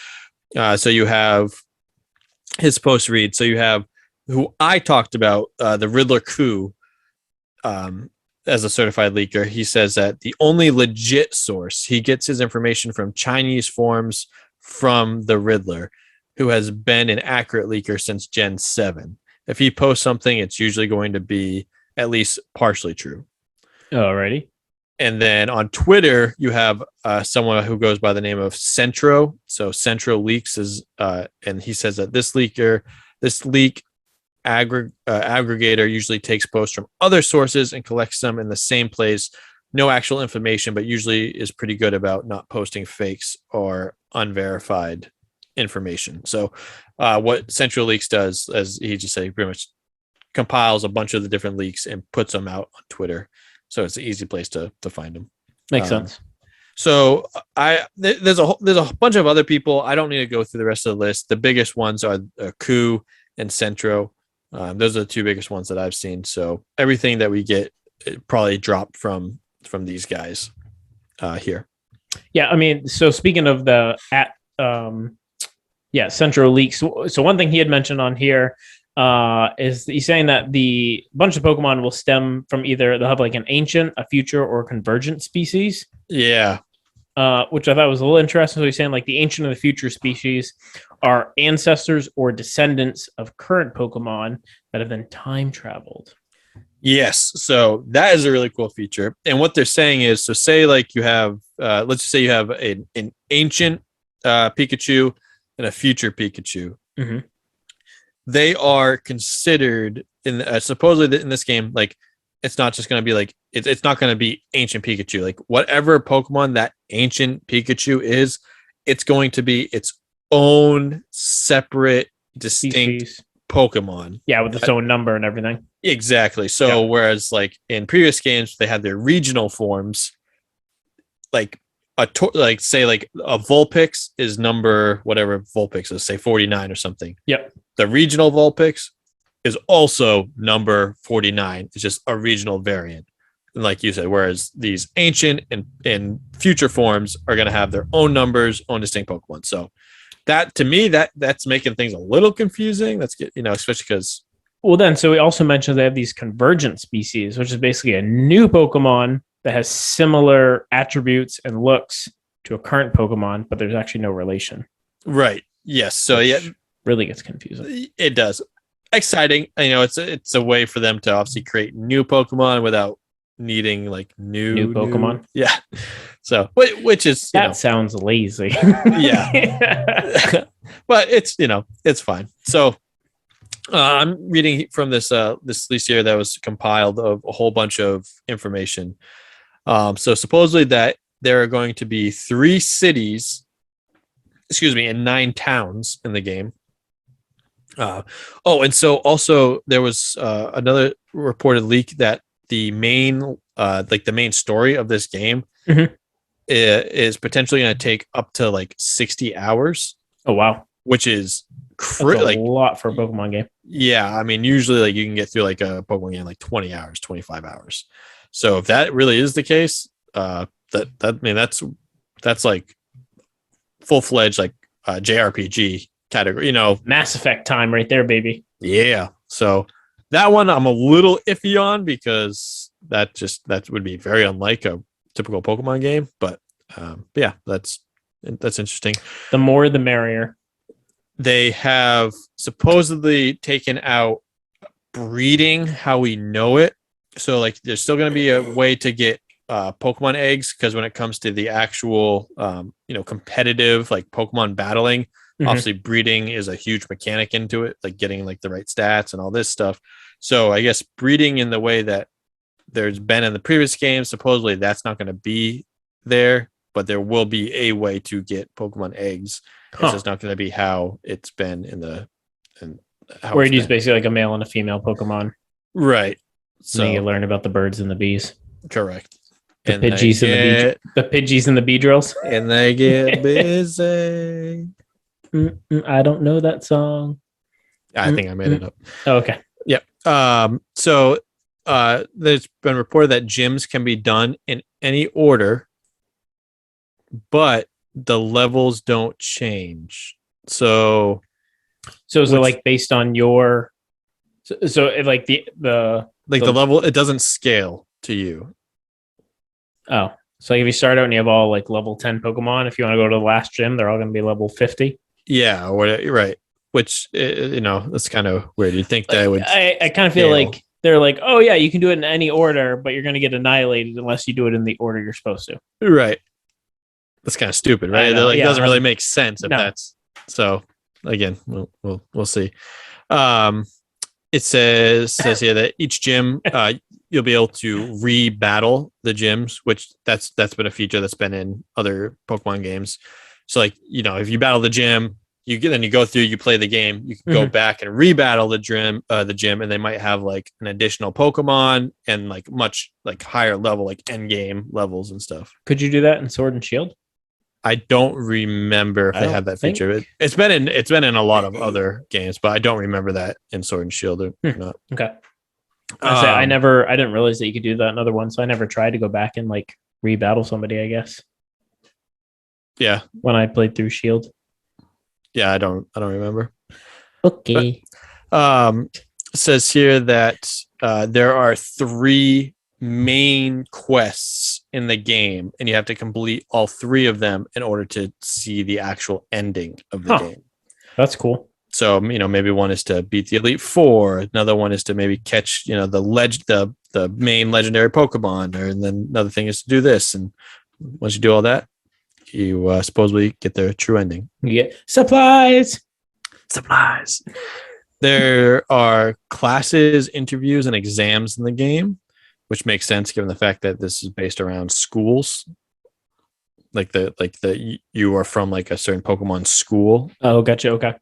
So you have his post read. So you have who I talked about, the Riddler coup, as a certified leaker. He says that the only legit source, he gets his information from Chinese forums from the Riddler, who has been an accurate leaker since Gen 7. If he posts something, it's usually going to be at least partially true. Alrighty. And then on Twitter, you have someone who goes by the name of Centro. So Centro Leaks is, and he says that this leak aggregator usually takes posts from other sources and collects them in the same place. No actual information, but usually is pretty good about not posting fakes or unverified information. So what Central Leaks does, as he just said, he pretty much compiles a bunch of the different leaks and puts them out on Twitter. So it's an easy place to find them. Makes sense. So there's a bunch of other people. I don't need to go through the rest of the list. The biggest ones are Coup and Centro. Those are the two biggest ones that I've seen. So everything that we get probably dropped from these guys here. Yeah, I mean, so speaking of the Centro Leaks. So one thing he had mentioned on here is he's saying that the bunch of Pokemon will stem from either they'll have like an ancient, a future, or convergent species. Yeah. Which I thought was a little interesting. So he's saying like the ancient and the future species are ancestors or descendants of current Pokemon that have then time traveled. Yes. So that is a really cool feature. And what they're saying is, so say like you have, let's just say you have an ancient Pikachu and a future Pikachu. Mm-hmm. They are considered supposedly in this game, like it's not just going to be like it's not going to be ancient Pikachu. Like whatever Pokemon that ancient Pikachu is, it's going to be its own separate, distinct species. Pokemon. Yeah, with its own number and everything. Exactly. So whereas like in previous games they had their regional forms, like say like a Vulpix is number whatever Vulpix is, say 49 or something. Yep. The regional Vulpix is also number 49. It's just a regional variant. And like you said, whereas these ancient and future forms are going to have their own numbers, own distinct Pokemon. So that to me, that's making things a little confusing. That's especially because. Well, then, so we also mentioned they have these convergent species, which is basically a new Pokemon that has similar attributes and looks to a current Pokemon, but there's actually no relation. Right. Yes. So really gets confusing. It does. Exciting. It's a way for them to obviously create new Pokemon without needing like new Pokemon. Yeah. So which is sounds lazy. Yeah. But it's fine. So I'm reading from this list here that was compiled of a whole bunch of information. So supposedly that there are going to be 3 cities, and 9 towns in the game. And so also there was another reported leak that the main story of this game is potentially going to take up to like 60 hours. Oh wow, which is a lot for a Pokemon game. Yeah, I mean usually like you can get through like a Pokemon game like 20 hours, 25 hours. So if that really is the case, that's like full-fledged like JRPG category, Mass Effect time right there, baby. Yeah. So that one I'm a little iffy on because that would be very unlike a typical Pokemon game. But yeah, that's interesting. The more the merrier. They have supposedly taken out breeding how we know it. So like there's still going to be a way to get Pokemon eggs, because when it comes to the actual competitive like Pokemon battling, obviously breeding is a huge mechanic into it, like getting like the right stats and all this stuff. So I guess breeding in the way that there's been in the previous games, supposedly that's not going to be there, but there will be a way to get Pokemon eggs. It's just not going to be how it's been where you use basically like a male and a female Pokemon. Right. So you learn about the birds and the bees. Correct. The Pidgeys and the Pidgeys and the Beedrills. And they get busy. I don't know that song. I think I made it up. Oh, okay. Yep. So there's been reported that gyms can be done in any order, but the levels don't change. So like based on your like the level, it doesn't scale to you. Oh, so if you start out and you have all like level 10 Pokemon, if you want to go to the last gym, they're all going to be level 50. Yeah, right. Which that's kind of weird. You'd think that would. I kind of feel like they're like, oh yeah, you can do it in any order, but you're going to get annihilated unless you do it in the order you're supposed to. Right. That's kind of stupid, right? It doesn't really make sense if that's so. Again, we'll see. it says here that each gym, you'll be able to re-battle the gyms, which that's been a feature that's been in other Pokemon games. So like, if you battle the gym, you go through, you play the game, you can go back and re-battle the gym, and they might have like an additional Pokemon and like much like higher level, like end game levels and stuff. Could you do that in Sword and Shield? I don't remember if they have that feature. It's been in a lot of other games, but I don't remember that in Sword and Shield or not. Okay. I didn't realize that you could do that in other ones, so I never tried to go back and like re-battle somebody, I guess. Yeah. When I played through Shield. Yeah, I don't remember. Okay. But, it says here that there are 3 main quests in the game, and you have to complete all 3 of them in order to see the actual ending of the game. That's cool. So, maybe one is to beat the Elite Four. Another one is to maybe catch, the main legendary Pokemon, and then another thing is to do this. And once you do all that, you supposedly get the true ending. You get supplies. There are classes, interviews, and exams in the game, which makes sense given the fact that this is based around schools. You are from like a certain Pokemon school. Oh, gotcha. Okay.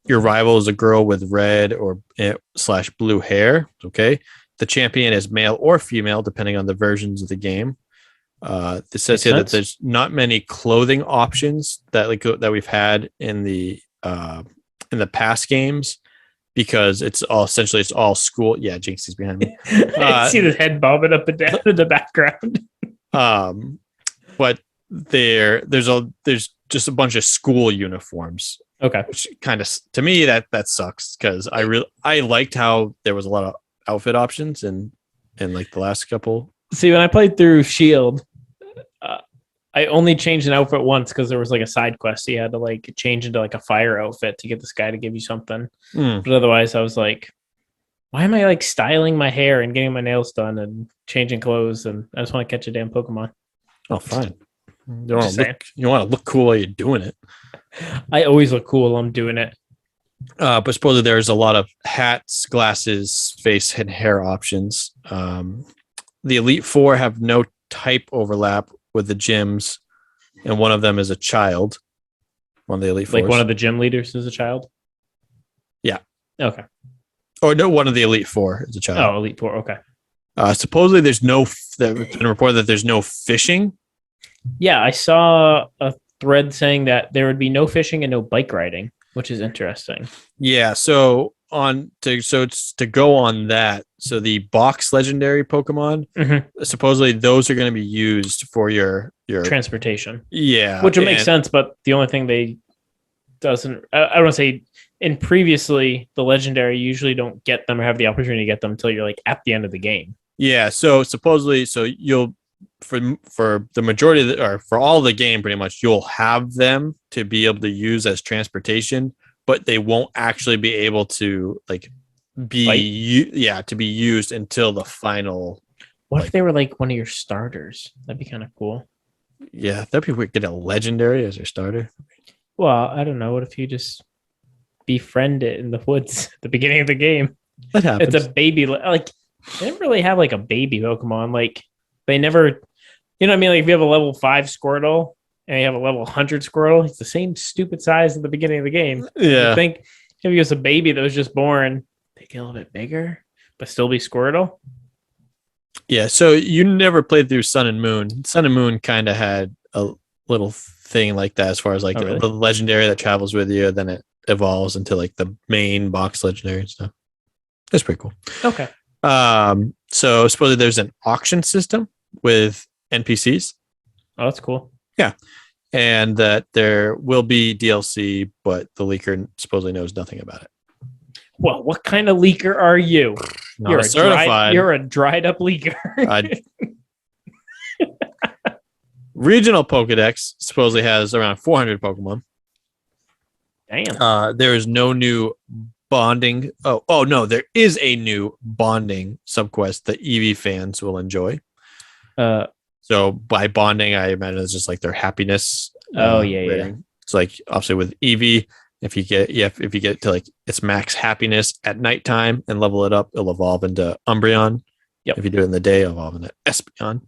Your rival is a girl with red or / blue hair. Okay. The champion is male or female, depending on the versions of the game. This says here that there's not many clothing options that we've had in the past games, because it's all school. Yeah, Jinx is behind me. I see the head bobbing up and down in the background. But there's just a bunch of school uniforms. Okay. Which kind of, to me, that sucks, because I liked how there was a lot of outfit options in like the last couple. See, when I played through Shield, I only changed an outfit once because there was like a side quest. So you had to like change into like a fire outfit to get this guy to give you something. But otherwise, I was like, why am I like styling my hair and getting my nails done and changing clothes? And I just want to catch a damn Pokemon. Oh, fine. You want to look cool while you're doing it. I always look cool while I'm doing it. But supposedly there's a lot of hats, glasses, face and hair options. The Elite Four have no type overlap with the gyms, and one of them is a child. One of the Elite Fours. Like one of the gym leaders is a child? Yeah. Okay. Or no, one of the Elite Four is a child. Oh, Elite Four. Okay. Supposedly there's it's been reported that there's no fishing. Yeah, I saw a thread saying that there would be no fishing and no bike riding, which is interesting. Yeah, so it's to go on that. So the box legendary Pokemon, supposedly those are going to be used for your transportation. Yeah, which would make sense, but the only thing I don't want to say, in previously the legendary usually don't get them or have the opportunity to get them until you're like at the end of the game. Yeah, so supposedly, you'll for the majority of or for all the game, pretty much you'll have them to be able to use as transportation, but they won't actually be able to be used until the final. What if they were like one of your starters? That'd be kind of cool. Yeah, that'd be weird. Get a legendary as your starter. Well, I don't know. What if you just befriend it in the woods at the beginning of the game? That happens. It's a baby. Like, they didn't really have like a baby Pokemon. Like, they never, you know what I mean? Like, if you have a level 5 Squirtle and you have a level 100 Squirtle, it's the same stupid size at the beginning of the game. Yeah. I think if it was a baby that was just born, they get a little bit bigger, but still be Squirtle. Yeah. So you never played through Sun and Moon. Sun and Moon kind of had a little thing like that as far as like the legendary that travels with you. Then it evolves into like the main box legendary and stuff. That's pretty cool. Okay. So supposedly there's an auction system with NPCs. Oh, that's cool. Yeah. And that there will be DLC, but the leaker supposedly knows nothing about it. Well, what kind of leaker are you? You're certified. You're a dried up leaker. Regional Pokedex supposedly has around 400 Pokemon. Damn. There is no new bonding. Oh no, there is a new bonding subquest that EV fans will enjoy. So by bonding, I imagine it's just like their happiness. Yeah. It's like obviously with EV, If you get to like its max happiness at nighttime and level it up, it'll evolve into Umbreon. Yep. If you do it in the day, it'll evolve into Espeon.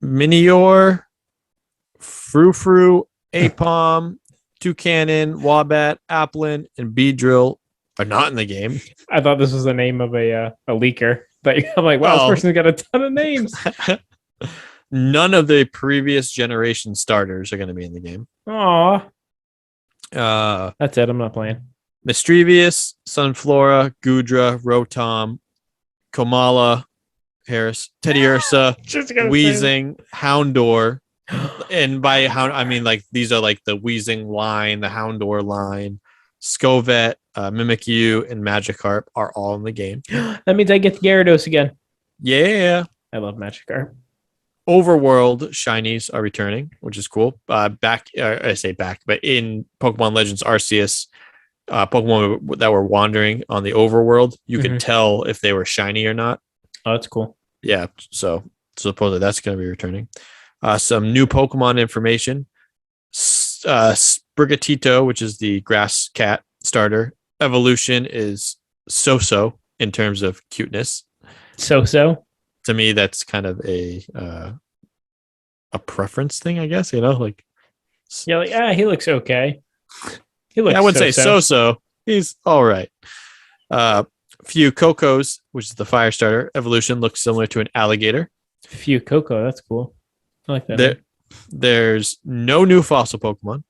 Minior, Frou-Frou, Apom, Toucanon, Wombat, Applin, and Beedrill are not in the game. I thought this was the name of a leaker. But I'm like, wow, this person's got a ton of names. None of the previous generation starters are going to be in the game. Aw. That's it. I'm not playing. Mischievous, Sunflora, Gudra, Rotom, Komala, Harris, Teddiursa, Weezing, Houndour. And by Hound, I mean like these are like the Weezing line, the Houndour line, Scovet, Mimikyu, and Magikarp are all in the game. That means I get the Gyarados again. Yeah. I love Magikarp. Overworld shinies are returning, which is cool. I say back, but in Pokemon Legends Arceus, Pokemon that were wandering on the overworld, you could tell if they were shiny or not. Oh, that's cool. Yeah, so supposedly that's going to be returning. Some new Pokemon information. Sprigatito, which is the grass cat starter, evolution is so-so in terms of cuteness. So-so? To me, that's kind of a preference thing, I guess. You know, like he looks okay. He looks. I wouldn't say so. He's all right. Few Cocos, which is the fire starter, evolution looks similar to an alligator. Few Coco, that's cool. I like that. There's no new fossil Pokemon.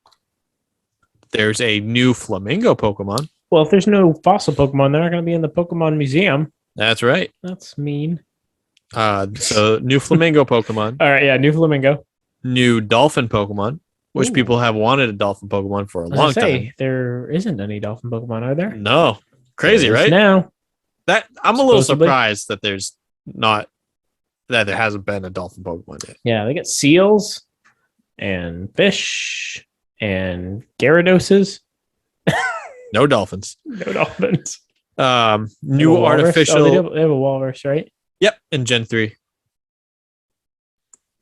There's a new flamingo Pokemon. Well, if there's no fossil Pokemon, they're not going to be in the Pokemon Museum. That's right. That's mean. So new flamingo Pokemon. All right, yeah, new flamingo. New dolphin Pokemon, which people have wanted a dolphin Pokemon for a long time. There isn't any dolphin Pokemon, are there? No. Crazy, right? Now. That I'm a little surprised that there hasn't been a dolphin Pokemon yet. Yeah, they get seals and fish and Gyarados. No dolphins. No dolphins. New artificial. They have a walrus, right? Yep, in Gen 3.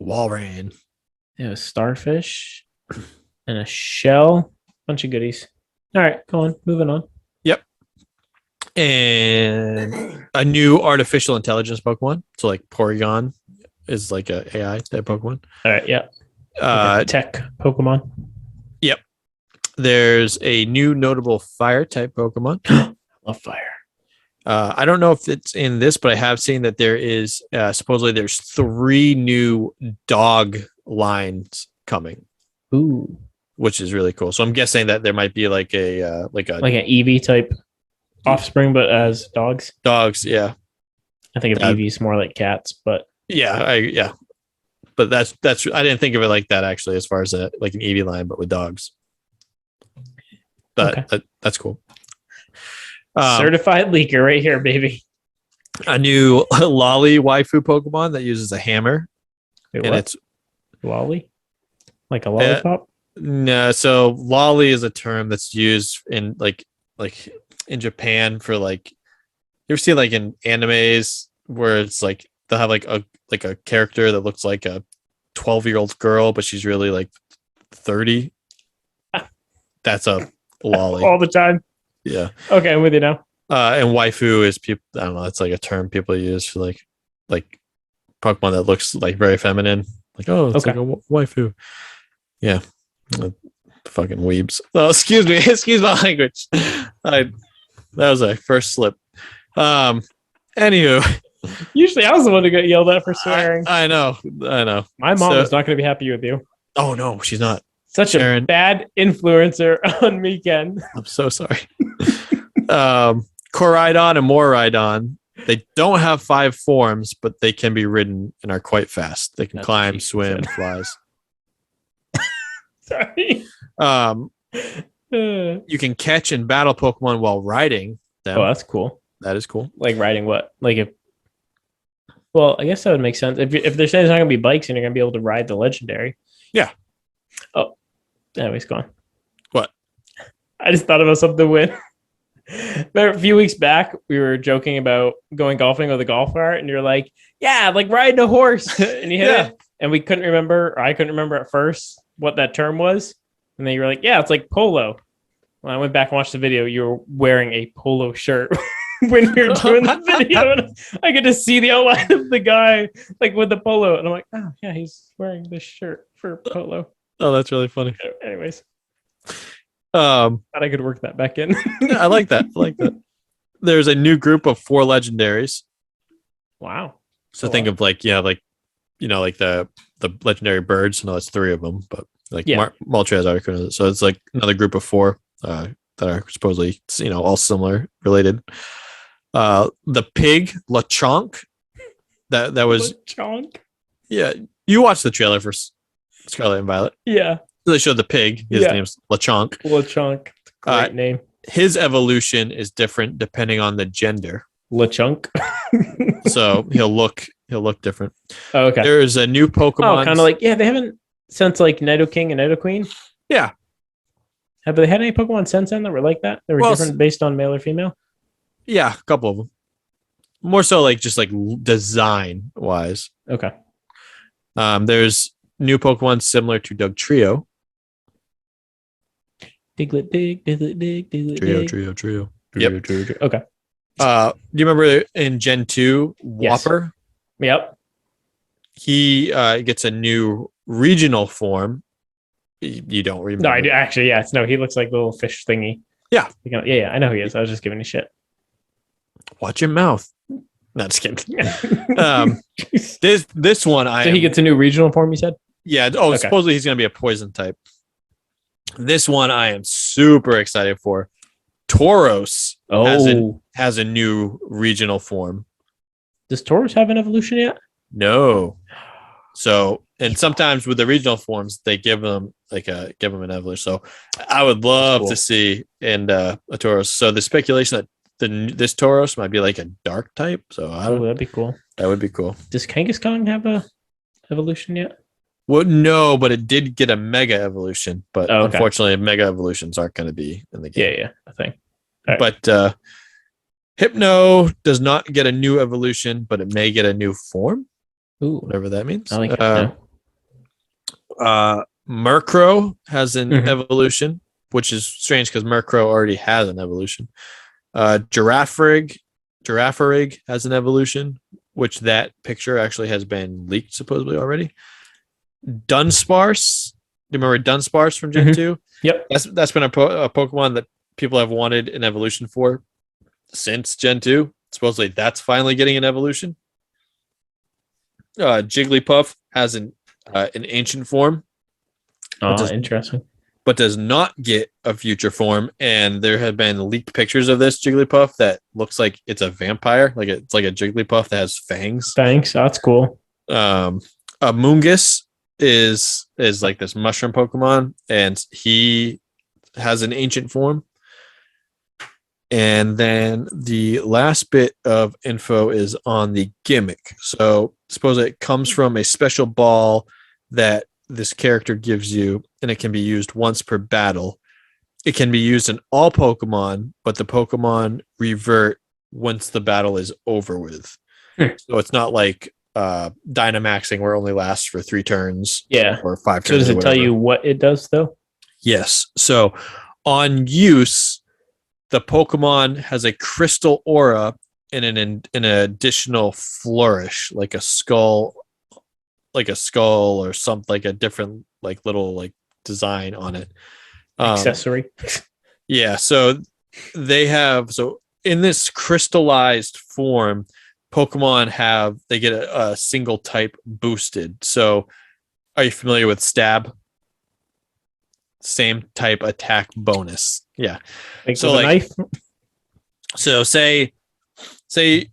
Walrein. They have a starfish and a shell. Bunch of goodies. All right, go on. Moving on. Yep. And a new artificial intelligence Pokemon. So like Porygon is like a AI type Pokemon. All right, yeah. Tech Pokemon. Yep. There's a new notable fire type Pokemon. Love fire. I don't know if it's in this, but I have seen that there is supposedly there's 3 new dog lines coming. Ooh, which is really cool. So I'm guessing that there might be like an Eevee type offspring, but as dogs. Dogs, yeah. I think of Eevee's more like cats, but yeah. But that's I didn't think of it like that actually, as far as like an Eevee line, but with dogs. But that's cool. Certified leaker right here, baby. A new Lolly waifu Pokemon that uses a hammer. Wait, and it's Lolly? Like a lollipop? No, so Lolly is a term that's used in like in Japan for like you ever see like in animes where it's like they'll have like a character that looks like a 12-year-old girl, but she's really like 30. That's a Lolly. All the time. Yeah. Okay, I'm with you now. And waifu is people. I don't know. It's like a term people use for like Pokemon that looks like very feminine. Like, oh, it's like a waifu. Yeah. Fucking weebs. Oh, excuse me. Excuse my language. That was a first slip. Anywho. Usually I was the one to get yelled at for swearing. I know. My mom is not going to be happy with you. Oh no, she's not. Such a bad influencer on me, Ken. I'm so sorry. Koraidon and Moraidon. They don't have 5 forms, but they can be ridden and are quite fast. They can climb, swim, flies. Sorry. You can catch and battle Pokemon while riding them. Oh, that's cool. That is cool. Like riding what? Like if. Well, I guess that would make sense. If they're saying there's not going to be bikes and you're going to be able to ride the legendary. Yeah. Oh, anyways, go on. What? I just thought about something when. A few weeks back, we were joking about going golfing with a golf cart, and you're like, yeah, like riding a horse. And you hit it. And we couldn't remember, or I couldn't remember at first what that term was. And then you were like, yeah, it's like polo. When I went back and watched the video, you were wearing a polo shirt when you're doing the video. And I get to see the outline of the guy like with the polo. And I'm like, oh, yeah, he's wearing this shirt for polo. Oh, that's really funny. Anyways. Thought I could work that back in. I like that. There's a new group of 4 legendaries. Wow. So think of like the legendary birds. No, it's 3 of them, but like Moltres, Articuno. So it's like another group of 4 that are supposedly all similar, related. The pig Lechonk. That was Lechonk. Yeah, you watched the trailer for Scarlet and Violet. Yeah. So they showed the pig. His name's Lechonk. Lechonk. Great name. His evolution is different depending on the gender. Lechonk. So he'll look different. Oh, okay. There's a new Pokemon. Oh, kind of like they haven't since like Nidoking and Nidoqueen. Yeah. Have they had any Pokemon since then that were like that? They were different based on male or female? Yeah, a couple of them. More so like just like design wise. Okay. There's new Pokemon similar to Dugtrio. Diglett dig, Diglett dig, Diglett dig. Trio. Yep. Trio. Okay. Do you remember in Gen 2, Whopper? Yes. Yep. He gets a new regional form. You don't remember? No, I do actually. Yeah, he looks like a little fish thingy. Yeah. Yeah. I know who he is. I was just giving a shit. Watch your mouth. Not just kidding. This one, so he gets a new regional form. You said? Yeah. Oh, supposedly he's going to be a poison type. This one I am super excited for. Tauros has a new regional form. Does Tauros have an evolution yet? No. So, and sometimes with the regional forms, they give them an evolution. So, I would love to see a Tauros. So the speculation that this Tauros might be like a dark type. So that'd be cool. That would be cool. Does Kangaskhan have a evolution yet? Well, no, but it did get a mega evolution. But unfortunately, mega evolutions aren't going to be in the game. Yeah, I think. Right. But Hypno does not get a new evolution, but it may get a new form. Ooh, whatever that means. I like Murkrow has an evolution, which is strange because Murkrow already has an evolution. Girafarig has an evolution, which that picture actually has been leaked supposedly already. Dunsparce. Do you remember Dunsparce from Gen 2? Yep. That's been a Pokemon that people have wanted an evolution for since Gen 2. Supposedly that's finally getting an evolution. Jigglypuff has an ancient form. Interesting. But does not get a future form. And there have been leaked pictures of this Jigglypuff that looks like it's a vampire. Like it's like a Jigglypuff that has fangs. That's cool. Amoonguss is like this mushroom Pokemon, and he has an ancient form. And then the last bit of info is on the gimmick. So suppose it comes from a special ball that this character gives you, and it can be used once per battle. It can be used in all Pokemon, but the Pokemon revert once the battle is over with. So it's not like Dynamaxing where it only lasts for 3 turns. Yeah. Or 5 turns. So does it tell you what it does though? Yes. So on use, the Pokemon has a crystal aura and an additional flourish, like a skull or something, like a different like little like design on it. Accessory. Yeah. So in this crystallized form, Pokemon they get a single type boosted. So are you familiar with Stab? Same type attack bonus. Yeah. So like knife. So say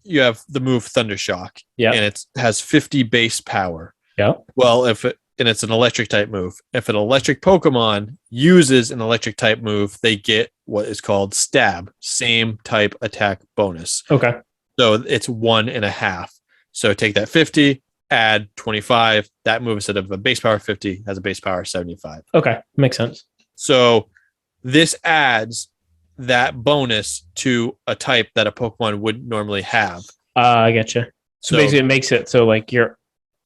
you have the move Thundershock. Yeah. And it has 50 base power. Yeah. Well, and it's an electric type move. If an electric Pokemon uses an electric type move, they get what is called Stab, same type attack bonus. Okay. So it's 1.5. So take that 50, add 25. That move, instead of a base power 50, has a base power 75. Okay. Makes sense. So this adds that bonus to a type that a Pokemon would normally have. I getcha. So basically it makes it so like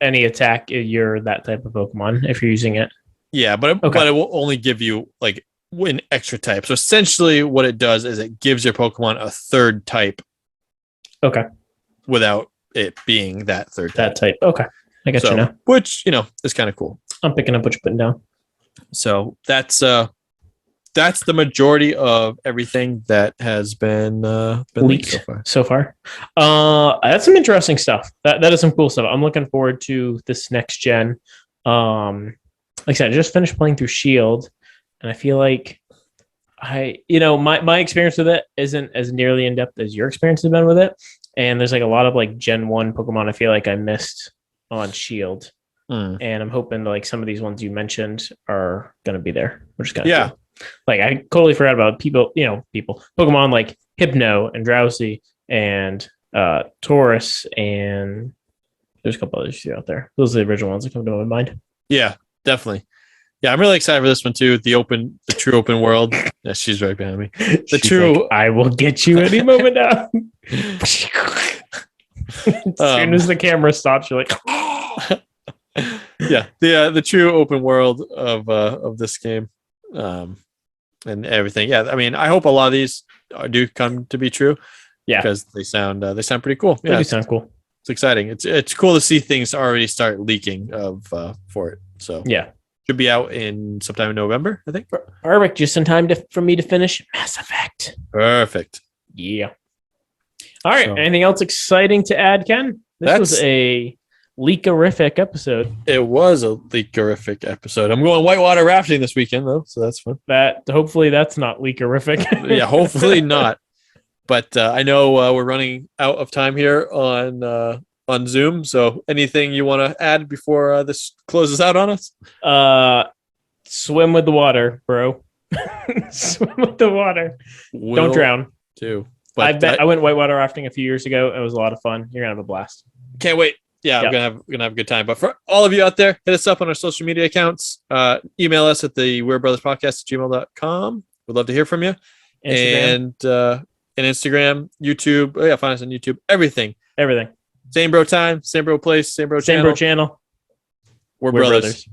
any attack, you're that type of Pokemon if you're using it. Yeah, but it will only give you like an extra type. So essentially what it does is it gives your Pokemon a third type. Okay. Without it being that third type. That type. Okay. I got you now. Which, is kind of cool. I'm picking up what you're putting down. So that's the majority of everything that has been leaked so far. That's some interesting stuff. That is some cool stuff. I'm looking forward to this next gen. Like I said, I just finished playing through Shield, and I feel like my experience with it isn't as nearly in depth as your experience has been with it. And there's like a lot of like Gen 1 Pokemon I feel like I missed on Shield. And I'm hoping like some of these ones you mentioned are going to be there, which is kind of cool. Like I totally forgot about people Pokemon like Hypno and Drowsy and Taurus, and there's a couple others out there. Those are the original ones that come to my mind. Yeah, definitely. Yeah, I'm really excited for this one too. The true open world. Yeah, she's right behind me. I will get you any moment now. As soon as the camera stops, you're like, yeah, the true open world of this game, and everything. Yeah, I mean, I hope a lot of these do come to be true. Yeah, because they sound pretty cool. They do sound cool. It's exciting. It's cool to see things already start leaking for it. So yeah. Should be out in sometime in November, I think. Perfect. Just in time for me to finish Mass Effect. Perfect. Yeah. All right. So, anything else exciting to add, Ken? This was a leakerific episode. It was a leakerific episode. I'm going whitewater rafting this weekend, though, so that's fun. Hopefully that's not leakerific. Yeah, hopefully not. But I know we're running out of time here on Zoom. So anything you want to add before this closes out on us? Swim with the water, bro. Swim with the water. Don't drown. Too. But I went whitewater rafting a few years ago. It was a lot of fun. You're gonna have a blast. Can't wait. Yeah, yep. I'm gonna have a good time. But for all of you out there, hit us up on our social media accounts. Email us at the Weird Brothers Podcast at gmail.com. We'd love to hear from you. Instagram. And Instagram, YouTube. Oh yeah, find us on YouTube. Everything. Same bro time, same bro place, same bro channel. We're brothers.